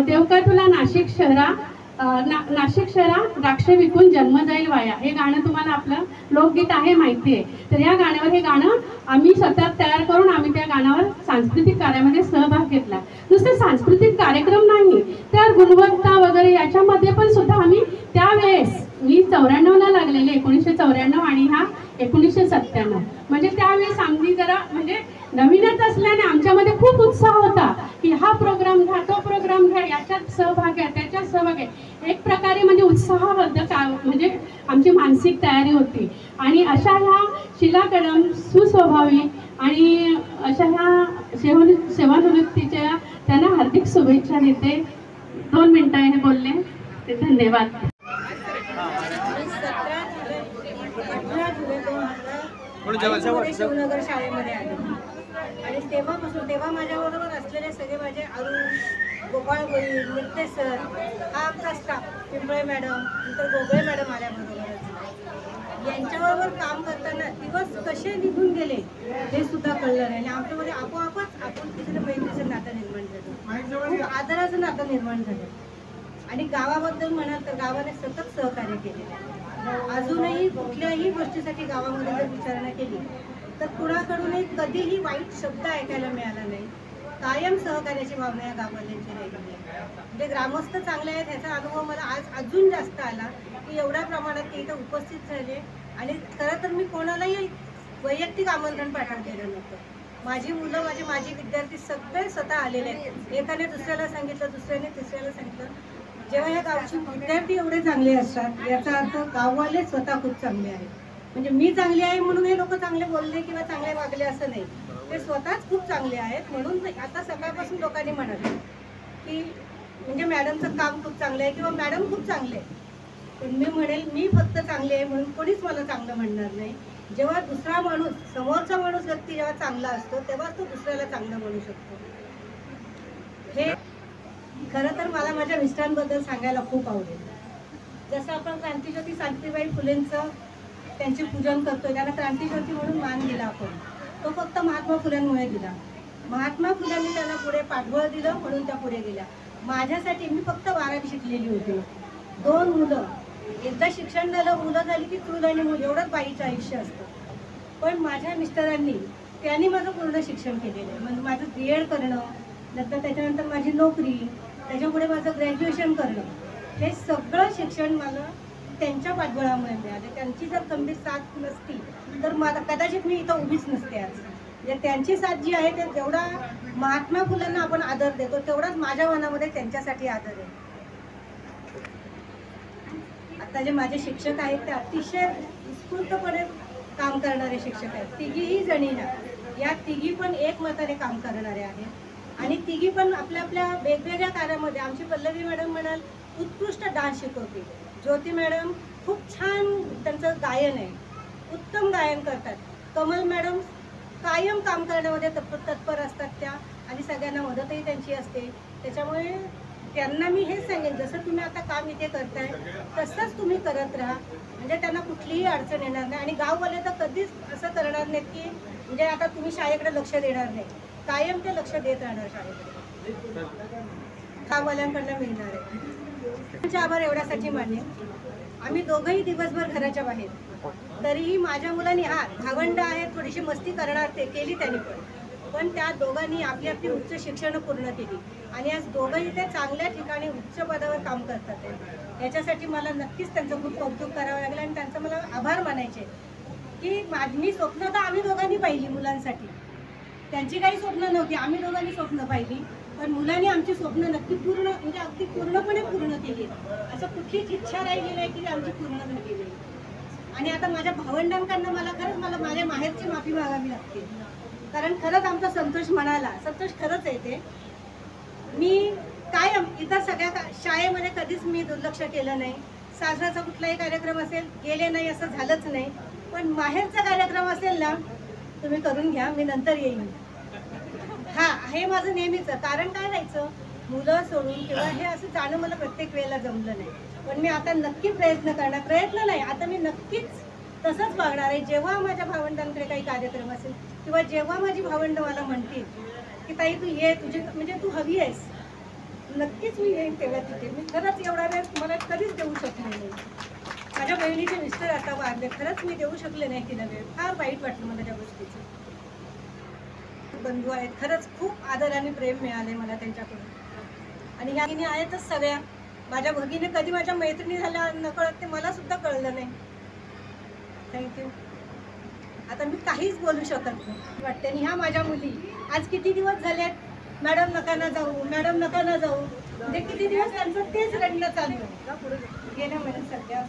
देव का तुला नाशिक शहरा, नाशिक शहरा द्राक्ष विकून जन्म जाईल वाया. हे गाणं तुम्हाला आपलं लोकगीत आहे, माहिती आहे. तर या गाण्यावर हे गाणं आम्ही स्वतः तयार करून आम्ही त्या गाण्यावर सांस्कृतिक कार्यामध्ये सहभाग घेतला. नुसतं सांस्कृतिक कार्यक्रम नाही तर गुणवत्ता वगैरे याच्यामध्ये पण सुद्धा आम्ही त्यावेळेस, मी 94ला लागलेले, 1994 आणि हा 1997, म्हणजे त्यावेळेस आम्ही जरा म्हणजे नवीनच असल्याने आमच्यामध्ये खूप उत्साह होता की हा प्रोग्राम घ्या, तो प्रोग्राम घ्या, याच्यात सहभाग घ्या, त्याच्यात सहभाग घ्या. एक प्रकारे म्हणजे उत्साहाबद्दल म्हणजे आमची मानसिक तयारी होती. आणि अशा ह्या शीला कदम सुस्वभावी आणि अशा ह्या सेवानिवृत्तीच्या त्यांना हार्दिक शुभेच्छा देते. 2 मिनिटं हे बोलले ते धन्यवाद. शिवनगर शाळेमध्ये आले आणि तेव्हा माझ्याबरोबर असलेले सगळे माझे अरुण, गोपाळ गोई, नृत्य सर, हा आमचा स्टाफ, पिंपळे मॅडम, नंतर गोगळे मॅडम आल्याबरोबरच यांच्याबरोबर काम करताना दिवस कसे निघून गेले हे सुद्धा कळलं नाही. आणि आमच्यामध्ये आपोआपच आपण तिथे मैत्रीचं नातं निर्माण झालं, आदराचं नातं निर्माण झालं. आणि गावाबद्दल म्हणाल तर गावाने सतत सहकार्य केले. अजूनही कुठल्याही गोष्टीसाठी गावामध्ये जर विचारणा केली तर कुणाकडूनही कधीही वाईट शब्द ऐकायला मिळाला नाही. कायम सहकार्याची भावना या गाववाल्यांची राहिली आहे. म्हणजे ग्रामस्थ चांगले आहेत ह्याचा अनुभव मला आज अजून जास्त आला की एवढ्या प्रमाणात ते इथं उपस्थित झाले. आणि खरं तर मी कोणालाही वैयक्तिक आमंत्रण पाठवलेलं नव्हतं. माझी मुलं, माझे विद्यार्थी सगळे स्वतः आलेले आहेत. एकाने दुसऱ्याला सांगितलं, दुसऱ्याने तिसऱ्याला सांगितलं. जेव्हा या गावचे विद्यार्थी एवढे चांगले असतात याचा अर्थ गाववाले स्वतः खूप चांगले आहेत. म्हणजे मी चांगली आहे म्हणून हे लोक चांगले बोलले किंवा चांगले वागले असं नाही, ते स्वतःच खूप चांगले आहेत. म्हणून आता सकाळपासून लोकांनी म्हणाले की म्हणजे मॅडमचं काम खूप चांगलं आहे किंवा मॅडम खूप चांगले आहे. पण मी म्हणेल मी फक्त चांगले आहे म्हणून कोणीच मला चांगलं म्हणणार नाही. जेव्हा दुसरा माणूस, समोरचा माणूस व्यक्ती जेव्हा चांगला असतो तेव्हाच तो दुसऱ्याला चांगलं म्हणू शकतो. हे खरं तर मला माझ्या मिस्टरांबद्दल सांगायला खूप आवडेल. जसं आपण क्रांतीज्योती सावित्रीबाई फुलेंचं त्यांचे पूजन करतोय, त्यांना क्रांतीज्योती म्हणून मान दिला आपण, तो फक्त महात्मा फुल्यांमुळे दिला. महात्मा फुल्यांनी त्यांना पुढे पाठबळ दिलं म्हणून त्या पुढे गेल्या. माझ्यासाठी मी फक्त 12वी शिकलेली होती. 2 मुलं, एकदा शिक्षण झालं, मुलं झाली की चूल आणि मूल एवढंच बाईचं आयुष्य असतं. पण माझ्या मिस्टरांनी त्यांनी माझं पूर्ण शिक्षण केलेलं आहे. म्हणजे माझं BEd करणं, नंतर त्याच्यानंतर माझी नोकरी, त्याच्यापुढे माझं ग्रॅज्युएशन करणं, हे सगळं शिक्षण मला त्यांच्या पाठबळामुळे मिळाले. त्यांची जर गंभीर साथ नसती तर मला कदाचित मी इथं उभीच नसते आज. म्हणजे त्यांची साथ जी आहे ते जेवढा महात्मा फुलेंना आपण आदर देतो तेवढाच माझ्या मनामध्ये त्यांच्यासाठी आदर आहे. आता जे माझे शिक्षक आहेत ते अतिशय उत्स्फूर्तपणे काम करणारे शिक्षक आहेत. तिघीही जणींना, या तिघी पण एकमताने काम करणारे आहेत आणि तिघी पण आपल्या आपल्या वेगवेगळ्या कार्यामध्ये. आमची पल्लवी मॅडम म्हणाल उत्कृष्ट डान्स शिकवते. ज्योती मॅडम खूप छान त्यांचं गायन आहे, उत्तम गायन करतात. कमल मॅडम कायम काम करण्यामध्ये तत्पर असतात त्या आणि सगळ्यांना मदतही त्यांची असते. त्याच्यामुळे त्यांना मी हेच सांगेन, जसं तुम्ही आता काम इथे करताय तसंच तुम्ही करत राहा. म्हणजे त्यांना कुठलीही अडचण येणार नाही. आणि गाववाले तर कधीच असं करणार नाहीत की म्हणजे आता तुम्ही शाळेकडे लक्ष देणार नाही. कायम ते लक्ष देत राहणार शाळेकडे, गाववाल्यांकडनं मिळणार आहे. त्यांचे आभार एवढ्यासाठी मान्य. आम्ही दोघंही दिवसभर घराच्या बाहेर, तरीही माझ्या मुलांनी भावंड आहे, थोडीशी मस्ती करणार ते केली त्यांनी, पण त्या दोघांनी आपली आपली उच्च शिक्षण पूर्ण केली आणि आज दोघंही ते चांगल्या ठिकाणी उच्च पदावर काम करतात. याच्यासाठी मला नक्कीच त्यांचं खूप कौतुक करावं लागलं आणि त्यांचं मला आभार मानायचे की मी स्वप्न तर आम्ही दोघांनी पाहिली मुलांसाठी. त्यांची काही स्वप्न नव्हती, आम्ही दोघांनी स्वप्न पाहिली, पण मुलांनी आमची स्वप्न नक्की पूर्ण म्हणजे अगदी पूर्णपणे पूर्ण केली. असं कुठलीच इच्छा राहिली नाही की आमची पूर्ण झाली नाही. आणि आता माझ्या भावंडांकडनं मला माझ्या माहेरची माफी मागावी लागते, कारण खरंच आमचा संतोष म्हणाला, संतोष खरंच येते. मी कायम इतर सगळ्या शाळेमध्ये कधीच मी दुर्लक्ष केलं नाही. सासऱ्याचा कुठलाही कार्यक्रम असेल गेले नाही असं झालंच नाही, पण माहेरचा कार्यक्रम असेल ना तुम्ही करून घ्या, मी नंतर येईन. हे माझं नेहमीचं कारण काय राहायचं, मुलं सोडून किंवा हे असं जाणं मला प्रत्येक वेळेला जमलं नाही. पण मी आता नक्की प्रयत्न करणार, प्रयत्न नाही आता मी नक्कीच तसंच वागणार आहे. जेव्हा माझ्या भावंडांकडे काही कार्यक्रम असेल किंवा जेव्हा माझी भावंड मला म्हणतील की ताई तू ये, तुझी म्हणजे तू हवी आहेस, नक्कीच मी येईन तेव्हा तिथे. मी खरंच एवढा वेळ मला कधीच देऊ शकले नाही. माझ्या बहिणीचे मिस्टर आता वारले, खरंच मी देऊ शकले नाही तिला वेळ. फार वाईट वाटलं मला त्या गोष्टीचं. बंधू आहेत, खरंच खूप आदर आणि प्रेम मिळाले मला त्यांच्याकडून. आणि ह्या भगिनी आहेतच सगळ्या. माझ्या भगिनी कधी माझ्या मैत्रिणी झाल्या नकळत ते मला सुद्धा कळलं नाही. थँक्यू. आता मी काहीच बोलू शकत नाही वाटते. आणि ह्या माझ्या मुली आज किती दिवस झालेत मॅडम नका ना जाऊ, मॅडम नका ना जाऊ, म्हणजे किती दिवस त्यांचं तेच रडणं चालू आहे. गेल्या महिन्यात सध्या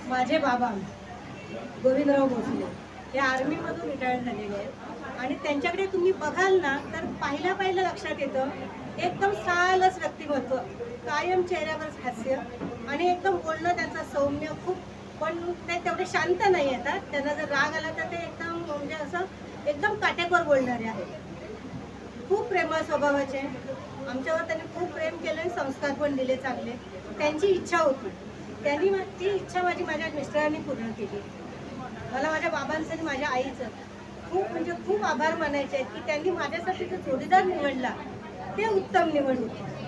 माझे बाबा गोविंदराव भोसले हे आर्मीमधून रिटायर्ड झालेले आहेत आणि त्यांच्याकडे तुम्ही बघाल ना तर पहिलं लक्षात येतं एकदम सालच व्यक्तिमत्व, कायम चेहऱ्यावर हास्य आणि एकदम बोलणं त्यांचं सौम्य खूप. पण ते तेवढे शांत नाही येतात. त्यांना जर राग आला तर ते एकदम म्हणजे असं एकदम काटेकोर बोलणारे आहेत. खूप प्रेमळ स्वभावाचे. आमच्यावर त्यांनी खूप प्रेम केलं आणि संस्कार पण दिले चांगले. त्यांची इच्छा होती, त्यांनी ती इच्छा माझ्या मिस्टरांनी पूर्ण केली. मला माझ्या बाबांचं आणि माझ्या आईचं खूप आभार मानायचे आहेत की त्यांनी माझ्यासाठी जो जोडीदार निवडला ते उत्तम निवड होती.